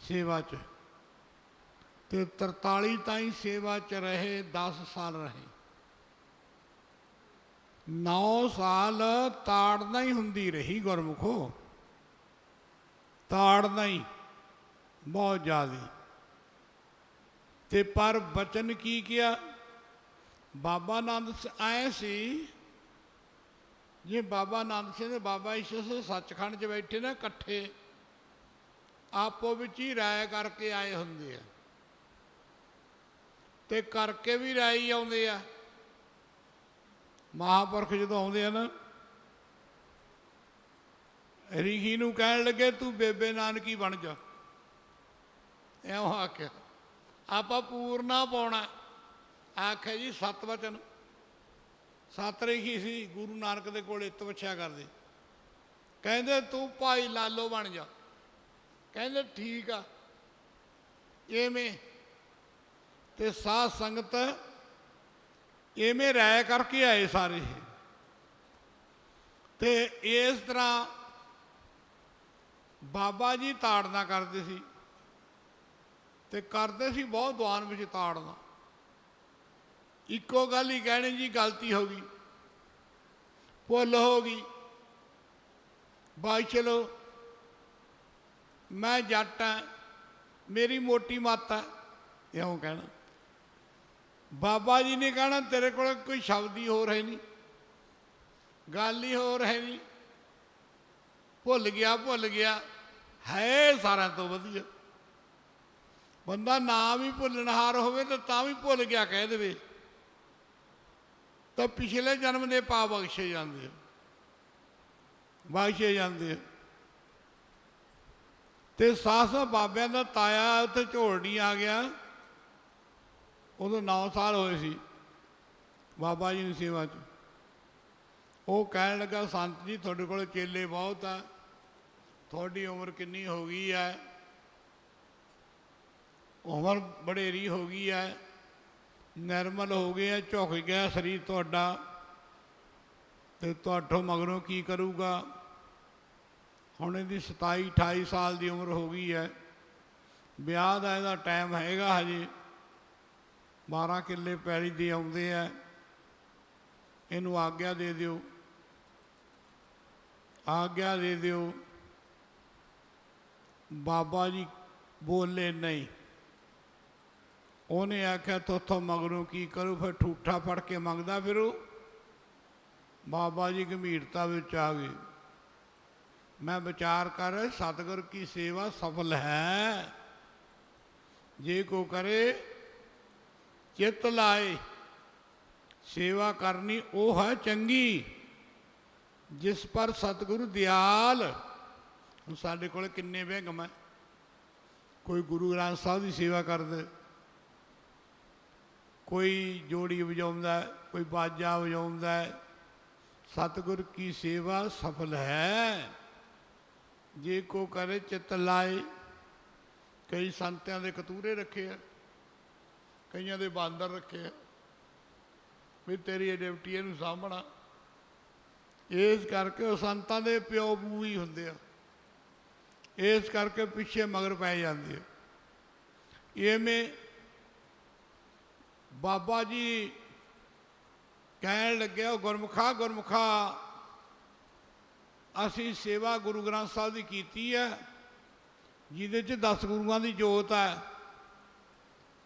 ਸੇਵਾ 'ਚ, ਤੇ 43 ਤਾਈਂ ਸੇਵਾ 'ਚ ਰਹੇ। 10 ਸਾਲ ਰਹੇ। 9 ਸਾਲ ਤਾੜਨਾ ਹੀ ਹੁੰਦੀ ਰਹੀ ਗੁਰਮੁਖੋ, ਤਾੜਨਾ ਹੀ ਬਹੁਤ ਜ਼ਿਆਦਾ। ਤੇ ਪਰ ਬਚਨ ਕੀ ਕਿਹਾ ਬਾਬਾ ਆਨੰਦ ਆਏ ਸੀ। ਜੇ ਬਾਬਾ ਆਨੰਦ ਸਿੰਘ ਤੇ ਬਾਬਾ ਈਸ਼ਰ ਸਿੰਘ ਸੱਚਖੰਡ 'ਚ ਬੈਠੇ ਨਾ ਇਕੱਠੇ, ਆਪੋ ਵਿੱਚ ਹੀ ਰਾਏ ਕਰਕੇ ਆਏ ਹੁੰਦੇ ਆ, ਤੇ ਕਰਕੇ ਵੀ ਰਾਏ ਆਉਂਦੇ ਆ। ਮਹਾਂਪੁਰਖ ਜਦੋਂ ਆਉਂਦੇ ਆ ਨਾ, ਰਿਸ਼ੀ ਨੂੰ ਕਹਿਣ ਲੱਗੇ ਤੂੰ ਬੇਬੇ ਨਾਨਕੀ ਬਣ ਜਾ। ਇਉਂ ਆਖਿਆ। ਆਪਾਂ ਪੂਰਨਾ ਪਾਉਣਾ। ਆਖਿਆ ਜੀ 7 ਵਚਨ। 7 ਰਿਸ਼ੀ ਸੀ ਗੁਰੂ ਨਾਨਕ ਦੇ ਕੋਲ ਤਪੱਸਿਆ ਕਰਦੇ। ਕਹਿੰਦੇ ਤੂੰ ਭਾਈ ਲਾਲੋ ਬਣ ਜਾ। ਕਹਿੰਦੇ ਠੀਕ ਆ। ਇਵੇਂ ਤੇ ਸਾਧ ਸੰਗਤ ਇਵੇਂ ਰਾਇ ਕਰਕੇ ਆਏ ਸਾਰੇ। ਤੇ ਇਸ ਤਰ੍ਹਾਂ ਬਾਬਾ ਜੀ ਤਾੜਨਾ ਕਰਦੇ ਸੀ, ਤੇ ਕਰਦੇ ਸੀ ਬਹੁਤ ਦੀਵਾਨ ਵਿੱਚ ਤਾੜਨਾ। ਇੱਕੋ ਗੱਲ ਹੀ ਕਹਿਣੀ ਜੀ ਗਲਤੀ ਹੋ ਗਈ, ਭੁੱਲ ਹੋ ਗਈ, ਬਾਈ ਚਲੋ ਮੈਂ ਜੱਟ ਹਾਂ, ਮੇਰੀ ਮੋਟੀ ਮੱਤ ਹੈ, ਇਉਂ ਕਹਿਣਾ। ਬਾਬਾ ਜੀ ਨੇ ਕਹਿਣਾ ਤੇਰੇ ਕੋਲ ਕੋਈ ਸ਼ਬਦ ਹੀ ਹੋਰ ਹੈ ਨਹੀਂ, ਗੱਲ ਹੀ ਹੋਰ ਹੈ ਨਹੀਂ, ਭੁੱਲ ਗਿਆ ਹੈ ਸਾਰਿਆਂ ਤੋਂ ਵਧੀਆ। ਬੰਦਾ ਨਾ ਵੀ ਭੁੱਲਣਹਾਰ ਹੋਵੇ ਤਾਂ ਵੀ ਭੁੱਲ ਗਿਆ ਕਹਿ ਦੇਵੇ ਤਾਂ ਪਿਛਲੇ ਜਨਮ ਦੇ ਪਾਪ ਬਖਸ਼ੇ ਜਾਂਦੇ ਆ। ਤੇ ਸਾਸ ਬਾਬਿਆਂ ਦਾ ਤਾਇਆ ਉੱਥੇ ਝੋਲਣੀ ਆ ਗਿਆ। ਉਦੋਂ 9 ਸਾਲ ਹੋਏ ਸੀ ਬਾਬਾ ਜੀ ਦੀ ਸੇਵਾ 'ਚ। ਉਹ ਕਹਿਣ ਲੱਗਾ ਸੰਤ ਜੀ ਤੁਹਾਡੇ ਕੋਲ ਚੇਲੇ ਬਹੁਤ ਆ, ਤੁਹਾਡੀ ਉਮਰ ਕਿੰਨੀ ਹੋ ਗਈ ਹੈ? ਉਮਰ ਬੜੇਰੀ ਹੋ ਗਈ ਹੈ, ਨਿਰਮਲ ਹੋ ਗਏ ਹੈ, ਝੁਕ ਗਿਆ ਸਰੀਰ ਤੁਹਾਡਾ, ਤੇ ਤੁਹਾਡੋਂ ਮਗਰੋਂ ਕੀ ਕਰੂਗਾ? ਹੁਣ ਇਹਦੀ 27-28 ਸਾਲ ਦੀ ਉਮਰ ਹੋ ਗਈ ਹੈ, ਵਿਆਹ ਦਾ ਇਹਦਾ ਟਾਈਮ ਹੈਗਾ ਹਜੇ, 12 ਕਿੱਲੇ ਪੈਲੀ ਦੇ ਆਉਂਦੇ ਆ, ਇਹਨੂੰ ਆਗਿਆ ਦੇ ਦਿਓ, ਆਗਿਆ ਦੇ ਦਿਓ। ਬਾਬਾ ਜੀ ਬੋਲੇ ਨਹੀਂ। ਉਹਨੇ ਆਖਿਆ ਤੋਥੋਂ ਮਗਰੋਂ ਕੀ ਕਰੂ? ਫਿਰ ਠੂਠਾ ਫੜ ਕੇ ਮੰਗਦਾ ਫਿਰੂ। ਬਾਬਾ ਜੀ ਗੰਭੀਰਤਾ ਵਿੱਚ ਆ ਗਏ। ਮੈਂ ਵਿਚਾਰ ਕਰ ਸਤਿਗੁਰ ਕੀ ਸੇਵਾ ਸਫਲ ਹੈ ਜੇ ਕੋ ਕਰੇ ਚਿੱਤ ਲਾਏ। ਸੇਵਾ ਕਰਨੀ ਉਹ ਹੈ ਚੰਗੀ ਜਿਸ ਪਰ ਸਤਿਗੁਰੂ ਦਿਆਲ। ਹੁਣ ਸਾਡੇ ਕੋਲ ਕਿੰਨੇ ਵਿਹੰਗਮ ਹੈ, ਕੋਈ ਗੁਰੂ ਗ੍ਰੰਥ ਸਾਹਿਬ ਦੀ ਸੇਵਾ ਕਰਦਾ, ਕੋਈ ਜੋੜੀ ਵਜਾਉਂਦਾ, ਕੋਈ ਬਾਜਾ ਵਜਾਉਂਦਾ। ਸਤਿਗੁਰ ਕੀ ਸੇਵਾ ਸਫਲ ਹੈ ਜੇ ਕੋ ਕਰੇ ਚਿੱਤ ਲਾਏ। ਕਈ ਸੰਤਾਂ ਦੇ ਕਤੂਰੇ ਰੱਖੇ ਆ, ਕਈਆਂ ਦੇ ਬਾਂਦਰ ਰੱਖੇ ਆ ਵੀ ਤੇਰੀ ਡਿਊਟੀ ਇਹਨੂੰ ਸਾਂਭਣਾ। ਇਸ ਕਰਕੇ ਉਹ ਸੰਤਾਂ ਦੇ ਪਿਓ ਬੂ ਹੀ ਹੁੰਦੇ ਆ, ਇਸ ਕਰਕੇ ਪਿੱਛੇ ਮਗਰ ਪੈ ਜਾਂਦੇ ਆ। ਇਵੇਂ ਬਾਬਾ ਜੀ ਕਹਿਣ ਲੱਗਿਆ, ਗੁਰਮੁਖਾ ਅਸੀਂ ਸੇਵਾ ਗੁਰੂ ਗ੍ਰੰਥ ਸਾਹਿਬ ਦੀ ਕੀਤੀ ਹੈ, ਜਿਹਦੇ 'ਚ 10 ਗੁਰੂਆਂ ਦੀ ਜੋਤ ਹੈ।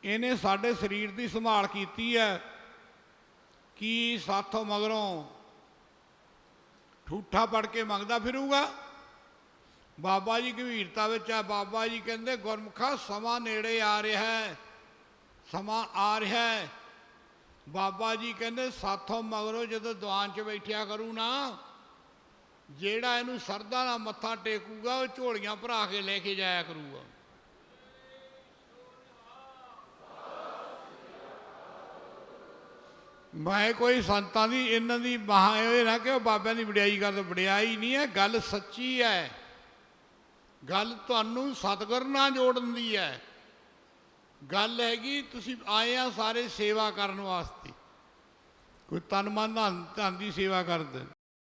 ਇਹਨੇ ਸਾਡੇ ਸਰੀਰ ਦੀ ਸੰਭਾਲ ਕੀਤੀ ਹੈ। ਕੀ ਸਾਥੋਂ ਮਗਰੋਂ ਠੂਠਾ ਪੜ ਕੇ ਮੰਗਦਾ ਫਿਰੂਗਾ? ਬਾਬਾ ਜੀ ਗੰਭੀਰਤਾ ਵਿੱਚ ਆ। ਬਾਬਾ ਜੀ ਕਹਿੰਦੇ ਗੁਰਮੁਖਾ ਸਮਾਂ ਨੇੜੇ ਆ ਰਿਹਾ ਹੈ, ਸਮਾਂ ਆ ਰਿਹਾ ਹੈ। ਬਾਬਾ ਜੀ ਕਹਿੰਦੇ ਸਾਥੋਂ ਮਗਰੋਂ ਜਦੋਂ ਦੀਵਾਨ 'ਚ ਬੈਠਿਆ ਕਰੂ ਨਾ, ਜਿਹੜਾ ਇਹਨੂੰ ਸਰਦਾ ਨਾਲ ਮੱਥਾ ਟੇਕੂਗਾ ਉਹ ਝੋਲੀਆਂ ਭਰਾ ਕੇ ਲੈ ਕੇ ਜਾਇਆ ਕਰੂਗਾ। ਮੈਂ ਕੋਈ ਸੰਤਾਂ ਦੀ ਇਹਨਾਂ ਦੀ ਬਾਹਾਂ ਇਹ ਨਾ ਕਿ ਬਾਬਿਆਂ ਦੀ ਵਡਿਆਈ ਕਰਦਾ, ਵਡਿਆਈ ਨਹੀਂ ਹੈ, ਗੱਲ ਸੱਚੀ ਹੈ। ਗੱਲ ਤੁਹਾਨੂੰ ਸਤਿਗੁਰ ਨਾਲ ਜੋੜਨ ਦੀ ਹੈ। ਗੱਲ ਹੈਗੀ ਤੁਸੀਂ ਆਏ ਆ ਸਾਰੇ ਸੇਵਾ ਕਰਨ ਵਾਸਤੇ। ਕੋਈ ਤਨ ਮਨ ਧਨ ਦੀ ਸੇਵਾ ਕਰਦਾ,